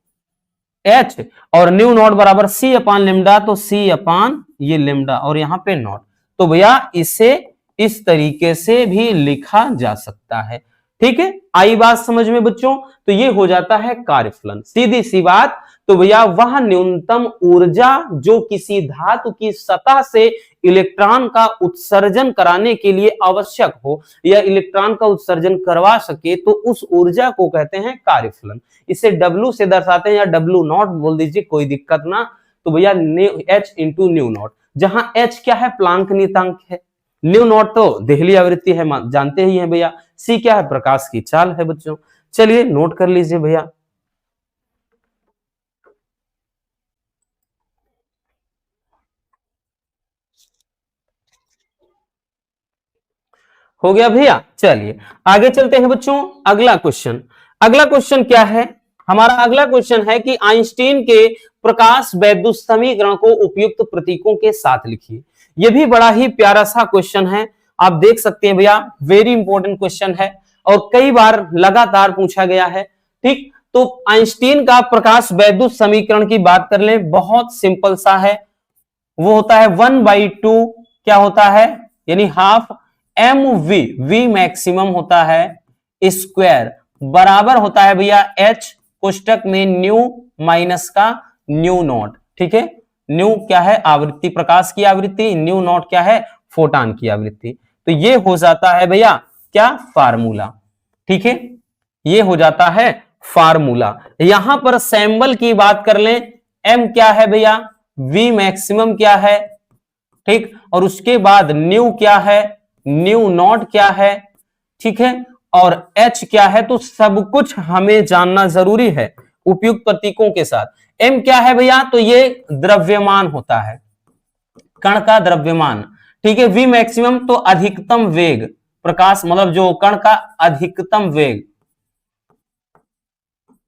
एच और न्यू नॉट बराबर सी अपान लेमडा, तो सी अपान ये लेमडा और यहां पे नॉट, तो भैया इसे इस तरीके से भी लिखा जा सकता है। ठीक है, आई बात समझ में बच्चों? तो ये हो जाता है कार्यफलन, सीधी सी बात। तो भैया वह न्यूनतम ऊर्जा जो किसी धातु की सतह से इलेक्ट्रॉन का उत्सर्जन कराने के लिए आवश्यक हो या इलेक्ट्रॉन का उत्सर्जन करवा सके, तो उस ऊर्जा को कहते हैं कार्यफलन। इसे डब्ल्यू से दर्शाते हैं या डब्ल्यू नॉट बोल दीजिए, कोई दिक्कत ना। तो भैया एच इंटू न्यू नॉट, जहां एच क्या है, प्लांक नियतांक है, न्यू नॉट तो देहली आवृत्ति है, जानते ही हैं भैया, सी क्या है, प्रकाश की चाल है बच्चों। चलिए नोट कर लीजिए भैया। हो गया भैया, चलिए आगे चलते हैं बच्चों। अगला क्वेश्चन, अगला क्वेश्चन क्या है हमारा? अगला क्वेश्चन है कि आइंस्टीन के प्रकाश वैद्युत समीकरण को उपयुक्त प्रतीकों के साथ लिखिए। यह भी बड़ा ही प्यारा सा क्वेश्चन है, आप देख सकते हैं भैया, वेरी इंपॉर्टेंट क्वेश्चन है और कई बार लगातार पूछा गया है। ठीक, तो आइंस्टीन का प्रकाश वैद्युत समीकरण की बात कर ले, बहुत सिंपल सा है, वो होता है 1/2 क्या होता है, यानी half M V, V maximum होता है स्क्वायर, बराबर होता है भैया एच कोष्टक में न्यू माइनस का न्यू नॉट। ठीक है, न्यू क्या है, आवृत्ति, प्रकाश की आवृत्ति, न्यू नॉट क्या है, फोटॉन की आवृत्ति। तो ये हो जाता है भैया क्या, फार्मूला। ठीक है, ये हो जाता है फार्मूला। यहां पर सैंबल की बात कर लें, एम क्या है भैया, वी मैक्सिमम क्या है, ठीक, और उसके बाद न्यू क्या है, न्यू नॉट क्या है, ठीक है, और एच क्या है। तो सब कुछ हमें जानना जरूरी है उपयुक्त प्रतीकों के साथ। एम क्या है भैया, तो ये द्रव्यमान होता है, कण का द्रव्यमान। ठीक है, वी मैक्सिमम तो अधिकतम वेग, प्रकाश मतलब जो कण का अधिकतम वेग,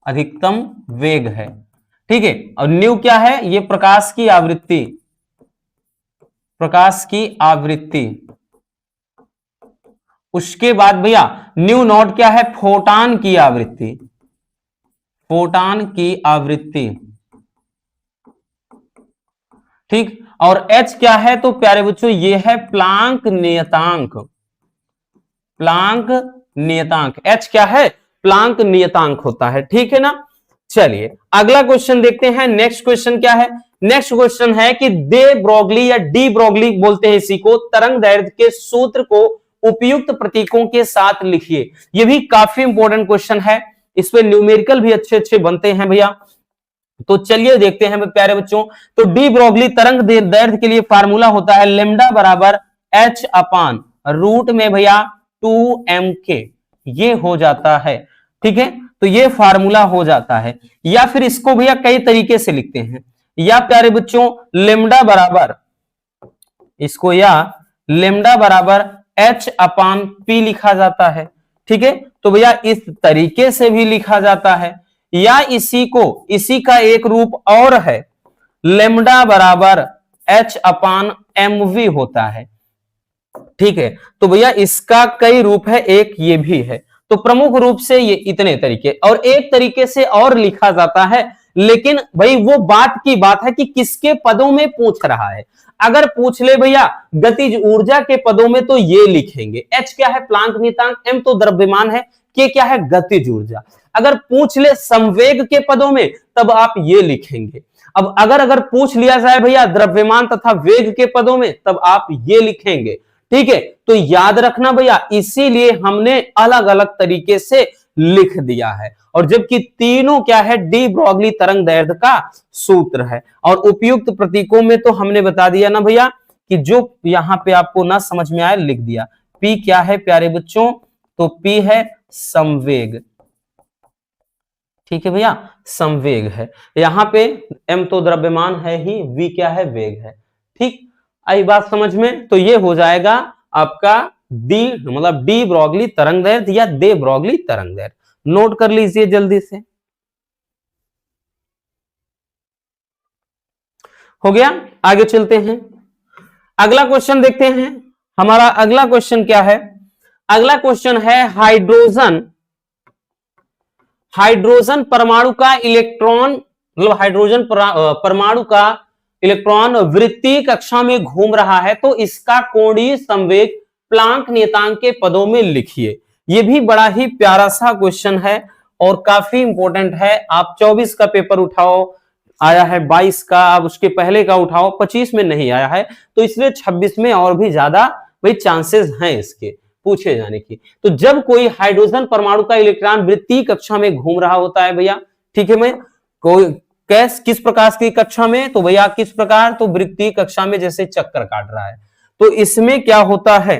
अधिकतम वेग है। ठीक है, और न्यू क्या है, ये प्रकाश की आवृत्ति, प्रकाश की आवृत्ति। उसके बाद भैया न्यू नॉट क्या है, फोटॉन की आवृत्ति, फोटॉन की आवृत्ति। ठीक, और एच क्या है, तो प्यारे बच्चों ये है प्लांक नियतांक, प्लांक नियतांक। एच क्या है, प्लांक नियतांक होता है। ठीक है ना, चलिए अगला क्वेश्चन देखते हैं। नेक्स्ट क्वेश्चन क्या है? नेक्स्ट क्वेश्चन है कि दे ब्रोगली या डी ब्रोगली बोलते हैं इसी को, तरंग दैर्ध्य के सूत्र को उपयुक्त प्रतीकों के साथ लिखिए। यह भी काफी इंपॉर्टेंट क्वेश्चन है, इस पे न्यूमेरिकल भी अच्छे अच्छे बनते हैं भैया। तो चलिए देखते हैं प्यारे बच्चों। तो डी ब्रोगली तरंग दैर्ध्य के लिए फार्मूला होता है लेमडा बराबर एच अपान रूट में भैया 2mk, ये हो जाता है। ठीक है, तो ये फार्मूला हो जाता है। या फिर इसको भैया कई तरीके से लिखते हैं, या प्यारे बच्चों लेमडा बराबर, इसको या लेमडा बराबर एच अपान पी लिखा जाता है। ठीक है, तो भैया इस तरीके से भी लिखा जाता है, या इसी को, इसी का एक रूप और है, लेमडा बराबर एच अपान एम वी होता है। ठीक है, तो भैया इसका कई रूप है, एक ये भी है। तो प्रमुख रूप से ये इतने तरीके, और एक तरीके से और लिखा जाता है, लेकिन भाई वो बात की बात है कि किसके पदों में पूछ रहा है। अगर पूछ ले भैया गतिज ऊर्जा के पदों में तो ये लिखेंगे, एच क्या है प्लांक नियतांक, एम तो द्रव्यमान है, के क्या है गतिज ऊर्जा। अगर पूछ ले संवेग के पदों में तब आप ये लिखेंगे। अब अगर पूछ लिया जाए भैया द्रव्यमान तथा वेग के पदों में तब आप ये लिखेंगे। ठीक है, तो याद रखना भैया, इसीलिए हमने अलग अलग तरीके से लिख दिया है। और जबकि तीनों क्या है, डी ब्रोगली तरंग दैर्ध्य का सूत्र है। और उपयुक्त प्रतीकों में तो हमने बता दिया ना भैया कि जो यहां पे आपको ना समझ में आए लिख दिया। P क्या है प्यारे बच्चों, तो P है संवेग, ठीक है भैया, संवेग है। यहाँ पे m तो द्रव्यमान है ही, v क्या है, वेग है। ठीक, आई बात समझ में। तो ये हो जाएगा आपका डी, मतलब डी ब्रोगली तरंग दैर्ध्य या दे ब्रोगली तरंग दैर्ध्य। नोट कर लीजिए जल्दी से। हो गया, आगे चलते हैं, अगला क्वेश्चन देखते हैं। हमारा अगला क्वेश्चन क्या है, अगला क्वेश्चन है हाइड्रोजन, हाइड्रोजन परमाणु का इलेक्ट्रॉन, मतलब हाइड्रोजन परमाणु का इलेक्ट्रॉन वृत्तीय कक्षा में घूम रहा है, तो इसका कोणीय संवेग प्लांक नियतांक के पदों में लिखिए। यह भी बड़ा ही प्यारा सा क्वेश्चन है और काफी इंपॉर्टेंट है। आप 24 का पेपर उठाओ, आया है 22 का, अब उसके पहले का उठाओ, 25 में नहीं आया है, तो इसलिए 26 में और भी ज्यादा भाई चांसेस हैं इसके पूछे जाने की। तो जब कोई हाइड्रोजन परमाणु का इलेक्ट्रॉन वृत्तीय कक्षा में घूम रहा होता है भैया, ठीक है, मैं कोई किस प्रकार की कक्षा में, तो भैया किस प्रकार, तो वृत्तीय कक्षा में जैसे चक्कर काट रहा है, तो इसमें क्या होता है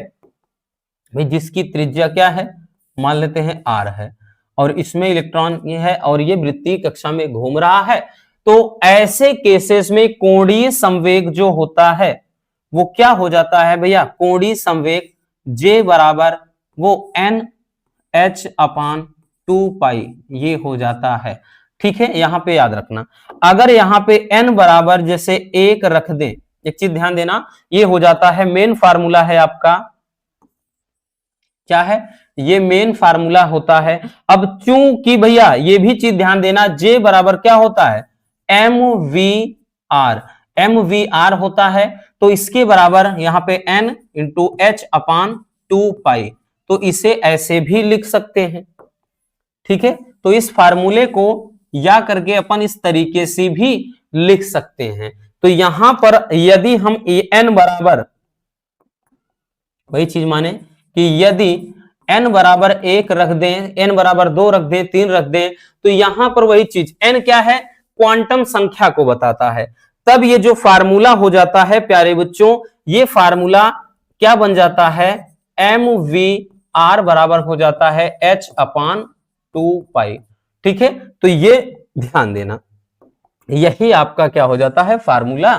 भाई, जिसकी त्रिज्या क्या है, मान लेते हैं r है, और इसमें इलेक्ट्रॉन ये है और ये वृत्तीय कक्षा में घूम रहा है, तो ऐसे केसेस में कोणीय संवेग जो होता है वो क्या हो जाता है भैया, कोणीय संवेग J बराबर वो n h अपान 2 पाई ये हो जाता है। ठीक है, यहां पे याद रखना, अगर यहां पे n बराबर जैसे 1 रख दें, एक चीज ध्यान देना, ये हो जाता है मेन फार्मूला है आपका, क्या है, ये मेन फार्मूला होता है। अब चूंकि भैया ये भी चीज ध्यान देना, J बराबर क्या होता है, MVR, MVR होता है, तो इसके बराबर यहां पे n इंटू h अपान 2 पाई, तो इसे ऐसे भी लिख सकते हैं। ठीक है, तो इस फार्मूले को या करके अपन इस तरीके से भी लिख सकते हैं। तो यहां पर यदि हम n बराबर, वही चीज माने कि यदि n बराबर 1 रख दें, n बराबर 2 रख दें, 3 रख दें, तो यहां पर वही चीज n क्या है, क्वांटम संख्या को बताता है, तब ये जो फार्मूला हो जाता है प्यारे बच्चों, ये फार्मूला क्या बन जाता है, MVR बराबर हो जाता है h अपान 2 पाई। ठीक है, तो ये ध्यान देना, यही आपका क्या हो जाता है, फार्मूला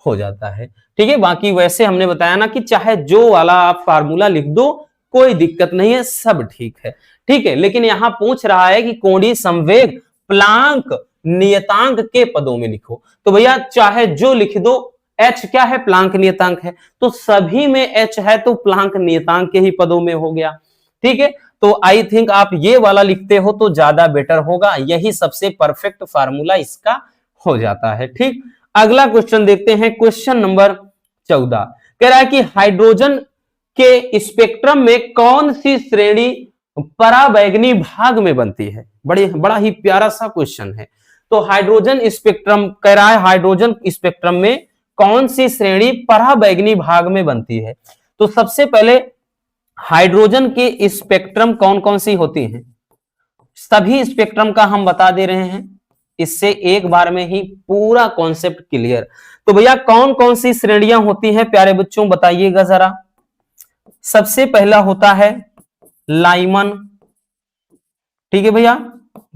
हो जाता है। ठीक है, बाकी वैसे हमने बताया ना कि चाहे जो वाला आप फार्मूला लिख दो कोई दिक्कत नहीं है, सब ठीक है। ठीक है, लेकिन यहां पूछ रहा है कि कोणीय संवेग प्लांक नियतांक के पदों में लिखो, तो भैया चाहे जो लिख दो, h क्या है, प्लांक नियतांक है, तो सभी में h है तो प्लांक नियतांक के ही पदों में हो गया। ठीक है, तो आई थिंक आप ये वाला लिखते हो तो ज्यादा बेटर होगा, यही सबसे परफेक्ट फार्मूला इसका हो जाता है। ठीक, अगला क्वेश्चन देखते हैं, क्वेश्चन नंबर 14 कह रहा है कि हाइड्रोजन के स्पेक्ट्रम में कौन सी श्रेणी पराबैंगनी भाग में बनती है, बड़ा ही प्यारा सा क्वेश्चन है। तो हाइड्रोजन स्पेक्ट्रम कह रहा है, हाइड्रोजन स्पेक्ट्रम में कौन सी श्रेणी पराबैंगनी भाग में बनती है। तो सबसे पहले हाइड्रोजन के स्पेक्ट्रम कौन कौन सी होती हैं, सभी स्पेक्ट्रम का हम बता दे रहे हैं, इससे एक बार में ही पूरा कॉन्सेप्ट क्लियर। तो भैया कौन कौन सी श्रेणियां होती हैं प्यारे बच्चों, बताइएगा जरा। सबसे पहला होता है लाइमन, ठीक है भैया,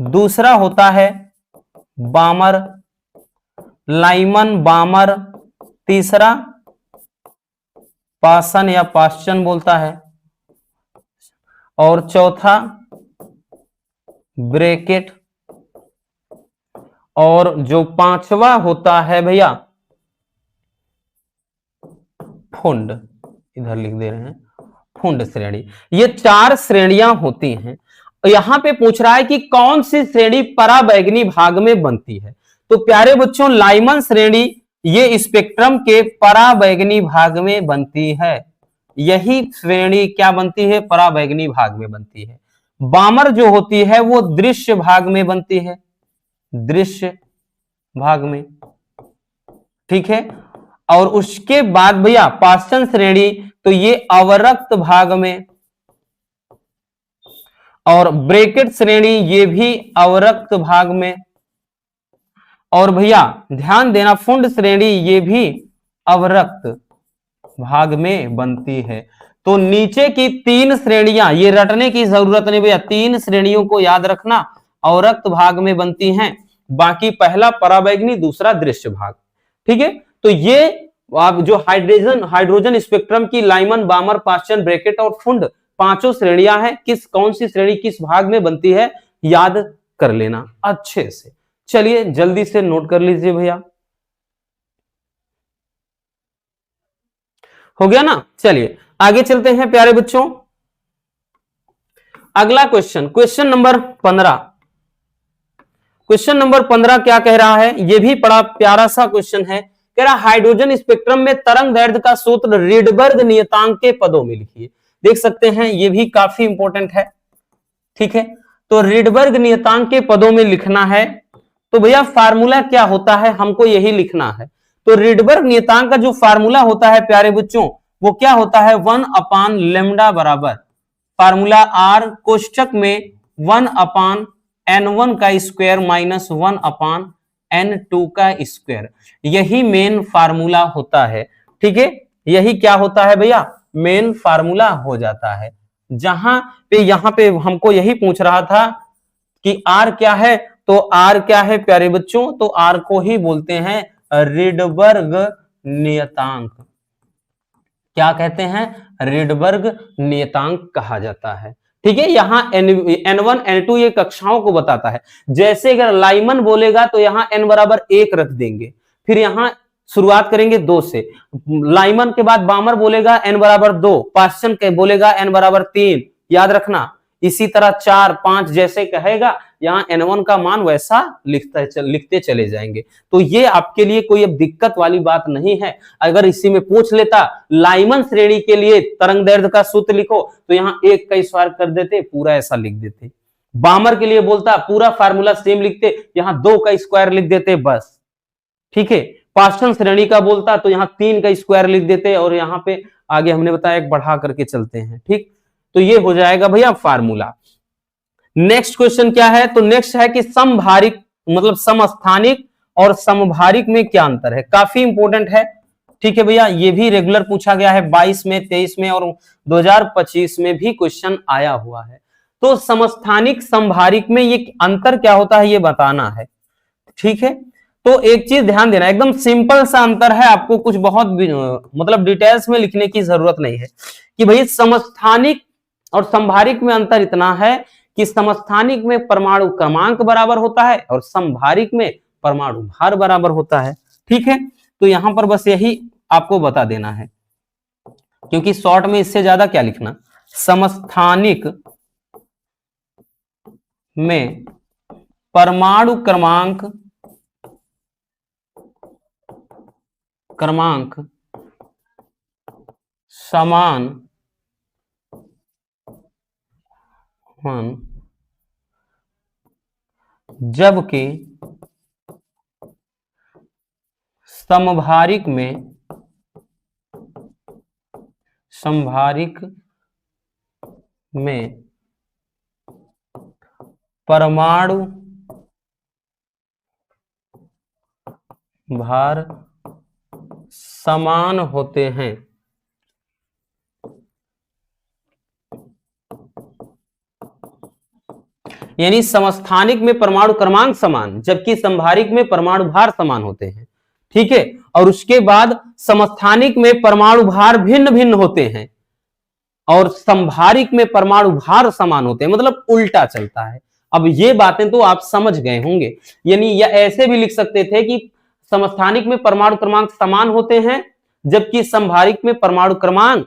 दूसरा होता है बामर, लाइमन बामर, तीसरा पासन या पाश्चन बोलता है, और चौथा ब्रैकेट, और जो पांचवा होता है भैया फुंड, इधर लिख दे रहे हैं फुंड श्रेणी। ये 4 श्रेणियां होती हैं। यहां पे पूछ रहा है कि कौन सी श्रेणी पराबैंगनी भाग में बनती है। तो प्यारे बच्चों लाइमन श्रेणी ये स्पेक्ट्रम के पराबैंगनी भाग में बनती है, यही श्रेणी क्या बनती है, पराबैंगनी भाग में बनती है। बामर जो होती है वो दृश्य भाग में बनती है, दृश्य भाग में। ठीक है, और उसके बाद भैया पाश्चन श्रेणी, तो ये अवरक्त भाग में, और ब्रैकेट श्रेणी ये भी अवरक्त भाग में, और भैया ध्यान देना फुंड श्रेणी ये भी अवरक्त भाग में बनती है। तो नीचे की 3 श्रेणियां, ये रटने की जरूरत नहीं भैया, 3 श्रेणियों को याद रखना, अवरक्त भाग में बनती हैं। बाकी पहला पराबैंगनी, दूसरा दृश्य भाग। ठीक है, तो ये आप जो हाइड्रोजन स्पेक्ट्रम की लाइमन, बामर, पास्चन, ब्रैकेट और फुंड 5 श्रेणियां हैं, कौन सी श्रेणी किस भाग में बनती है याद कर लेना अच्छे से। चलिए जल्दी से नोट कर लीजिए भैया, हो गया ना। चलिए आगे चलते हैं प्यारे बच्चों। अगला question, question number 15। Question number 15 क्या कह रहा है, यह भी बड़ा प्यारा सा क्वेश्चन है। कह रहा हाइड्रोजन स्पेक्ट्रम में तरंग दैर्ध्य का सूत्र रिडबर्ग नियतांक के पदों में लिखिए। देख सकते हैं ये भी काफी इंपॉर्टेंट है। ठीक है, तो रिडबर्ग नियतांक के पदों में लिखना है, तो भैया फार्मूला क्या होता है हमको यही लिखना है। तो रिडबर्ग नियतांक का जो फार्मूला होता है प्यारे बच्चों, वो क्या होता है, 1/λ बराबर फार्मूला आर कोष्टक में 1/n1 का स्क्वायर माइनस 1/n2 का स्क्वायर, यही मेन फार्मूला होता है। ठीक है, यही क्या होता है भैया, मेन फार्मूला हो जाता है। जहां पे यहां पे हमको यही पूछ रहा था कि आर क्या है, तो आर क्या है प्यारे बच्चों, तो आर को ही बोलते हैं रिडबर्ग नियतांक। क्या कहते हैं, रिडबर्ग नियतांक कहा जाता है। ठीक है, यहां n1 n2 ये कक्षाओं को बताता है। जैसे अगर लाइमन बोलेगा तो यहां n बराबर 1 रख देंगे, फिर यहां शुरुआत करेंगे 2 से। लाइमन के बाद बामर बोलेगा n बराबर 2, पास्चन के बोलेगा n बराबर 3, याद रखना। इसी तरह 4 5 जैसे कहेगा, यहाँ n1 का मान वैसा लिखते चले जाएंगे। तो ये आपके लिए कोई अब दिक्कत वाली बात नहीं है। अगर इसी में पूछ लेता लाइमन श्रेणी के लिए तरंग दैर्ध्य का सूत्र लिखो, तो यहाँ 1 का स्क्वायर कर देते, पूरा ऐसा लिख देते। बामर के लिए बोलता पूरा फार्मूला सेम लिखते, यहाँ 2 का स्क्वायर लिख देते बस। ठीक है, पास्चन श्रेणी का बोलता तो यहाँ 3 का स्क्वायर लिख देते, और यहाँ पे आगे हमने बताया एक बढ़ा करके चलते हैं। ठीक, तो ये हो जाएगा भैया फार्मूला। नेक्स्ट क्वेश्चन क्या है, तो नेक्स्ट है कि समभारिक मतलब समस्थानिक और समभारिक में क्या अंतर है, काफी इंपॉर्टेंट है। ठीक है भैया, ये भी रेगुलर पूछा गया है 22 में, 23 में और 2025 में भी क्वेश्चन आया हुआ है। तो समस्थानिक समभारिक में ये अंतर क्या होता है ये बताना है। ठीक है, तो एक चीज ध्यान देना, एकदम सिंपल सा अंतर है, आपको कुछ बहुत मतलब डिटेल्स में लिखने की जरूरत नहीं है कि भाई समस्थानिक और समभारिक में अंतर इतना है कि समस्थानिक में परमाणु क्रमांक बराबर होता है और समभारिक में परमाणु भार बराबर होता है। ठीक है, तो यहां पर बस यही आपको बता देना है, क्योंकि शॉर्ट में इससे ज्यादा क्या लिखना। समस्थानिक में परमाणु क्रमांक समान जबकि समभारिक में परमाणु भार समान होते हैं। यानी समस्थानिक में परमाणु क्रमांक समान जबकि समभारिक में परमाणु भार समान होते हैं। ठीक है, और उसके बाद समस्थानिक में परमाणु भार भिन्न भिन्न होते हैं और समभारिक में परमाणु भार समान होते हैं, मतलब उल्टा चलता है। अब ये बातें तो आप समझ गए होंगे। यानी या ऐसे भी लिख सकते थे कि समस्थानिक में परमाणु क्रमांक समान होते हैं जबकि समभारिक में परमाणु क्रमांक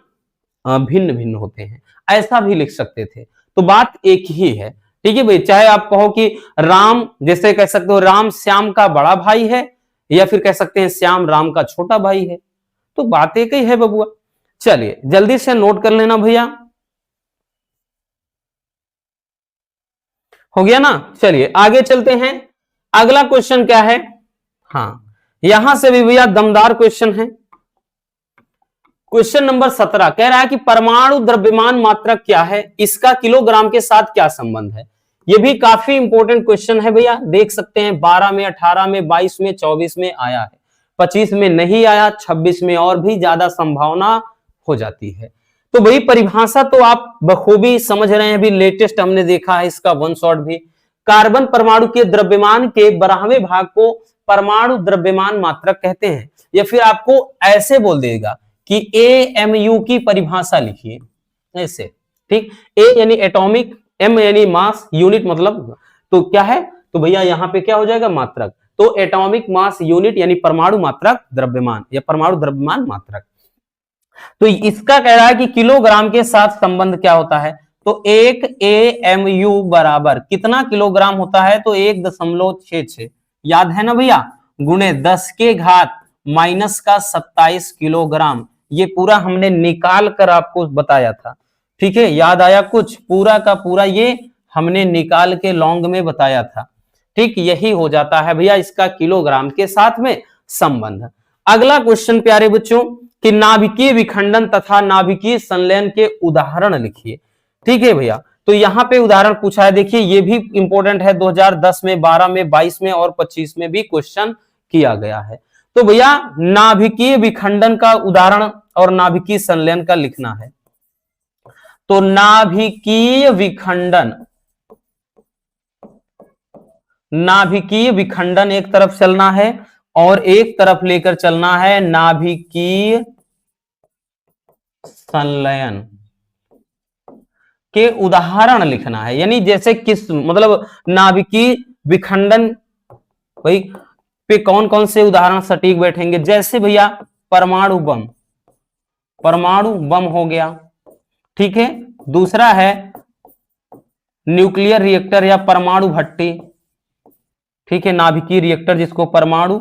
भिन्न भिन्न होते हैं, ऐसा भी लिख सकते थे। तो बात एक ही है। ठीक है भाई, चाहे आप कहो कि राम, जैसे कह सकते हो राम श्याम का बड़ा भाई है, या फिर कह सकते हैं श्याम राम का छोटा भाई है, तो बात एक ही है बबुआ। चलिए जल्दी से नोट कर लेना भैया, हो गया ना। चलिए आगे चलते हैं, अगला क्वेश्चन क्या है। हाँ, यहां से भी भैया दमदार क्वेश्चन है। क्वेश्चन नंबर 17 कह रहा है कि परमाणु द्रव्यमान मात्रक क्या है, इसका किलोग्राम के साथ क्या संबंध है। यह भी काफी इंपॉर्टेंट क्वेश्चन है भैया, देख सकते हैं 12 में, 18 में, 22 में, 24 में आया है। 25 में नहीं आया, 26 में और भी ज्यादा संभावना हो जाती है। तो वही परिभाषा तो आप बखूबी समझ रहे हैं, अभी लेटेस्ट हमने देखा है इसका वन शॉट भी। कार्बन परमाणु के द्रव्यमान के 12वें भाग को परमाणु द्रव्यमान मात्रक कहते हैं। या फिर आपको ऐसे बोल देगा कि AMU की परिभाषा लिखिए ऐसे, ठीक। ए यानी एटॉमिक, एम यानी मास, यूनिट मतलब तो क्या है, तो भैया यहां पे क्या हो जाएगा, मात्रक। तो एटॉमिक मास यूनिट यानी परमाणु मात्रक द्रव्यमान या परमाणु द्रव्यमान मात्रक। तो इसका कह रहा है कि किलोग्राम के साथ संबंध क्या होता है, तो 1 AMU बराबर कितना किलोग्राम होता है, तो 1.66 याद है ना भैया, गुणे 10 के घात माइनस का 27 किलोग्राम। ये पूरा हमने निकाल कर आपको बताया था, ठीक है, याद आया कुछ, पूरा का पूरा ये हमने निकाल के लॉन्ग में बताया था, ठीक। यही हो जाता है भैया इसका किलोग्राम के साथ में संबंध। अगला क्वेश्चन प्यारे बच्चों कि नाभिकीय विखंडन तथा नाभिकीय संलयन के उदाहरण लिखिए, ठीक है भैया। तो यहां पे उदाहरण पूछा है, देखिए ये भी इंपॉर्टेंट है, 2010 में, 12 में, 22 में और 25 में भी क्वेश्चन किया गया है। तो भैया नाभिकीय विखंडन का उदाहरण और नाभिकीय संलयन का लिखना है। तो नाभिकीय विखंडन, नाभिकीय विखंडन एक तरफ चलना है और एक तरफ लेकर चलना है नाभिकीय संलयन के उदाहरण लिखना है। यानी जैसे किस मतलब नाभिकीय विखंडन भाई पे कौन कौन से उदाहरण सटीक बैठेंगे, जैसे भैया परमाणु बम, परमाणु बम हो गया, ठीक है। दूसरा है न्यूक्लियर रिएक्टर या परमाणु भट्टी, ठीक है, नाभिकीय रिएक्टर जिसको परमाणु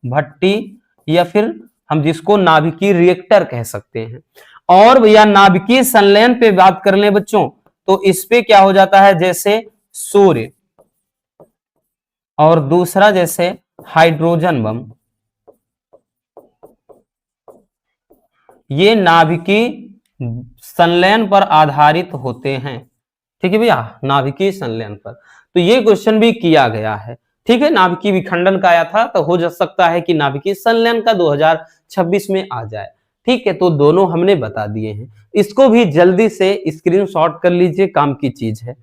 भट्टी या फिर हम जिसको नाभिकीय रिएक्टर कह सकते हैं। और भैया नाभिकीय संलयन पे बात कर लें बच्चों, तो इस पे क्या हो जाता है, जैसे सूर्य, और दूसरा जैसे हाइड्रोजन बम, ये नाभिकीय संलयन पर आधारित होते हैं, ठीक है भैया, नाभिकीय संलयन पर। तो ये क्वेश्चन भी किया गया है, ठीक है। नाभिकीय विखंडन का आया था, तो हो जा सकता है कि नाभिकीय संलयन का 2026 में आ जाए, ठीक है। तो दोनों हमने बता दिए हैं, इसको भी जल्दी से स्क्रीनशॉट कर लीजिए, काम की चीज है।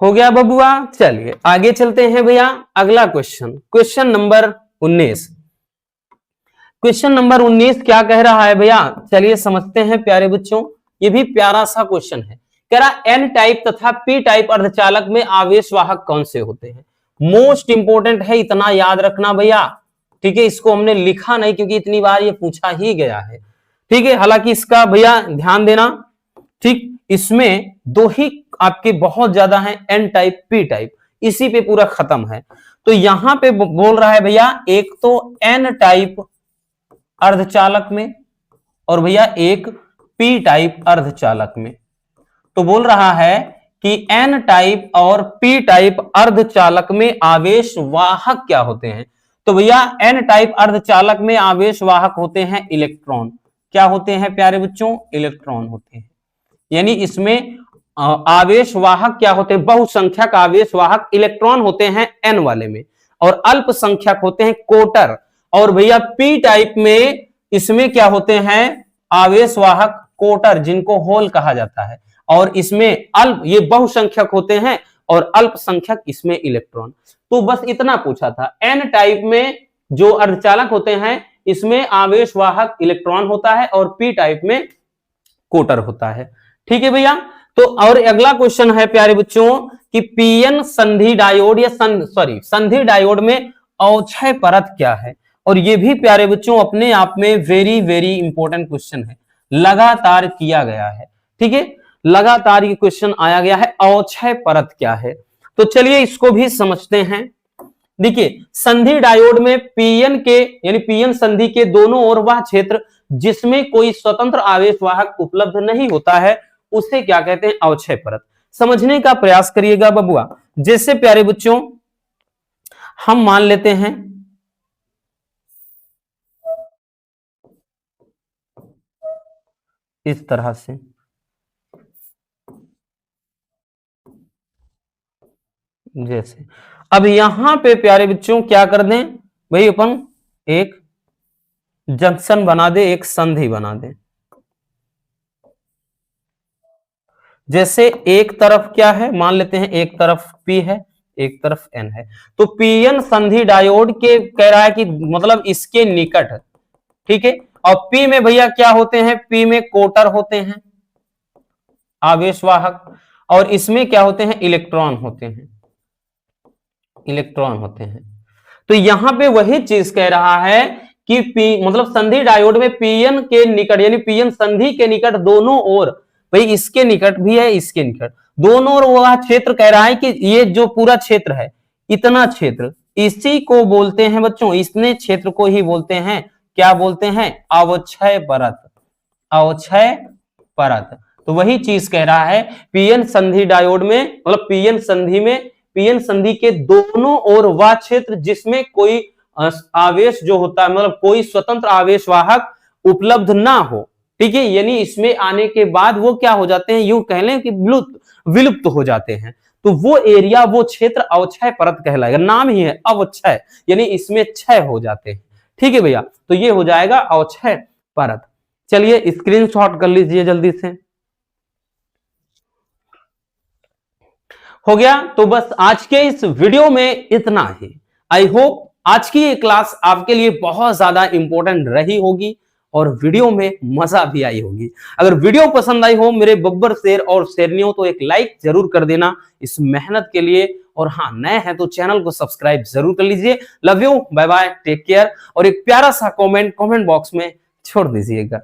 हो गया बबुआ, चलिए आगे चलते हैं भैया। अगला question, question number 19। Question number 19 क्या कह रहा है भैया, चलिए समझते हैं प्यारे बच्चों। ये भी प्यारा सा क्वेश्चन है, कह रहा एन टाइप तथा पी टाइप अर्धचालक में आवेश वाहक कौन से होते हैं। मोस्ट इंपोर्टेंट है, इतना याद रखना भैया, ठीक है। इसको हमने लिखा नहीं क्योंकि इतनी बार ये पूछा ही गया है, ठीक है। हालांकि इसका भैया ध्यान देना, ठीक, इसमें दो ही आपके बहुत ज्यादा है, एन टाइप पी टाइप, इसी पे पूरा खत्म है। तो यहां पे बोल रहा है भैया एक तो एन टाइप अर्धचालक में और भैया एक पी टाइप अर्धचालक में। तो बोल रहा है कि एन टाइप और पी टाइप अर्धचालक में आवेश वाहक क्या होते हैं। तो भैया एन टाइप अर्धचालक में आवेश वाहक होते हैं इलेक्ट्रॉन। क्या होते हैं प्यारे बच्चों, इलेक्ट्रॉन होते हैं। यानी इसमें आवेश वाहक क्या होते हैं, बहुसंख्यक आवेश वाहक इलेक्ट्रॉन होते हैं एन वाले में, और अल्पसंख्यक होते हैं कोटर। और भैया पी टाइप में इसमें क्या होते हैं, आवेश वाहक कोटर, जिनको होल कहा जाता है। और इसमें अल्प, ये बहुसंख्यक होते हैं और अल्पसंख्यक इसमें इलेक्ट्रॉन। तो बस इतना पूछा था, एन टाइप में जो अर्धचालक होते हैं इसमें आवेश वाहक इलेक्ट्रॉन होता है और पी टाइप में कोटर होता है, ठीक है भैया। तो और अगला क्वेश्चन है प्यारे बच्चों कि पीएन संधि डायोड या संधि डायोड में अवक्षय परत क्या है। और ये भी प्यारे बच्चों अपने आप में वेरी वेरी इंपॉर्टेंट क्वेश्चन है, लगातार किया गया है, ठीक है। लगातार ये क्वेश्चन आया गया है, अवक्षय परत क्या है। तो चलिए इसको भी समझते हैं। देखिए संधि डायोड में पीएन के यानी पीएन संधि के दोनों ओर वह क्षेत्र जिसमें कोई स्वतंत्र आवेश वाहक उपलब्ध नहीं होता है उसे क्या कहते हैं, अवक्षय परत। समझने का प्रयास करिएगा बबुआ। जैसे प्यारे बच्चों हम मान लेते हैं इस तरह से, जैसे अब यहां पे प्यारे बच्चों क्या कर दें भाई, अपन एक जंक्शन बना दे, एक संधि बना दे। जैसे एक तरफ क्या है, मान लेते हैं एक तरफ P है, एक तरफ N है, तो पीएन संधि डायोड के कह रहा है कि मतलब इसके निकट, ठीक है। और P में भैया क्या होते हैं, P में कोटर होते हैं, आवेशवाहक, और इसमें क्या होते हैं, इलेक्ट्रॉन होते हैं, इलेक्ट्रॉन होते हैं। तो यहां पे वही चीज कह रहा है कि पी मतलब संधि डायोड में पीएन के निकट, यानी पीएन संधि के निकट दोनों ओर, भाई इसके निकट भी है, इसके निकट, दोनों ओर वह क्षेत्र कह रहा है कि ये जो पूरा क्षेत्र है, इतना क्षेत्र, इसी को बोलते हैं बच्चों, इसने क्षेत्र को ही बोलते हैं, क्या बोलते हैं, अवक्षय परत, अवक्षय परत। तो वही चीज कह रहा है, पीएन संधि डायोड में मतलब पीएन संधि में, पीएन संधि के दोनों ओर वह क्षेत्र जिसमें कोई आवेश जो होता है, मतलब कोई स्वतंत्र आवेश वाहक उपलब्ध ना हो, ठीक है, यानी इसमें आने के बाद वो क्या हो जाते हैं, यूं कह लें कि विलुप्त हो जाते हैं, तो वो एरिया, वो क्षेत्र अवक्षय परत कहलाएगा, नाम ही है अवक्षय, यानी इसमें क्षय हो जाते हैं, ठीक है भैया। तो ये हो जाएगा अवक्षय परत। चलिए स्क्रीनशॉट कर लीजिए जल्दी से, हो गया। तो बस आज के इस वीडियो में इतना ही। आई होप आज की ये क्लास आपके लिए बहुत ज्यादा इंपॉर्टेंट रही होगी और वीडियो में मजा भी आई होगी। अगर वीडियो पसंद आई हो मेरे बब्बर शेर और शेरनियों, तो एक लाइक जरूर कर देना इस मेहनत के लिए, और हाँ नए हैं तो चैनल को सब्सक्राइब जरूर कर लीजिए। Love you, bye bye, take care, और एक प्यारा सा कमेंट बॉक्स में छोड़ दीजिएगा।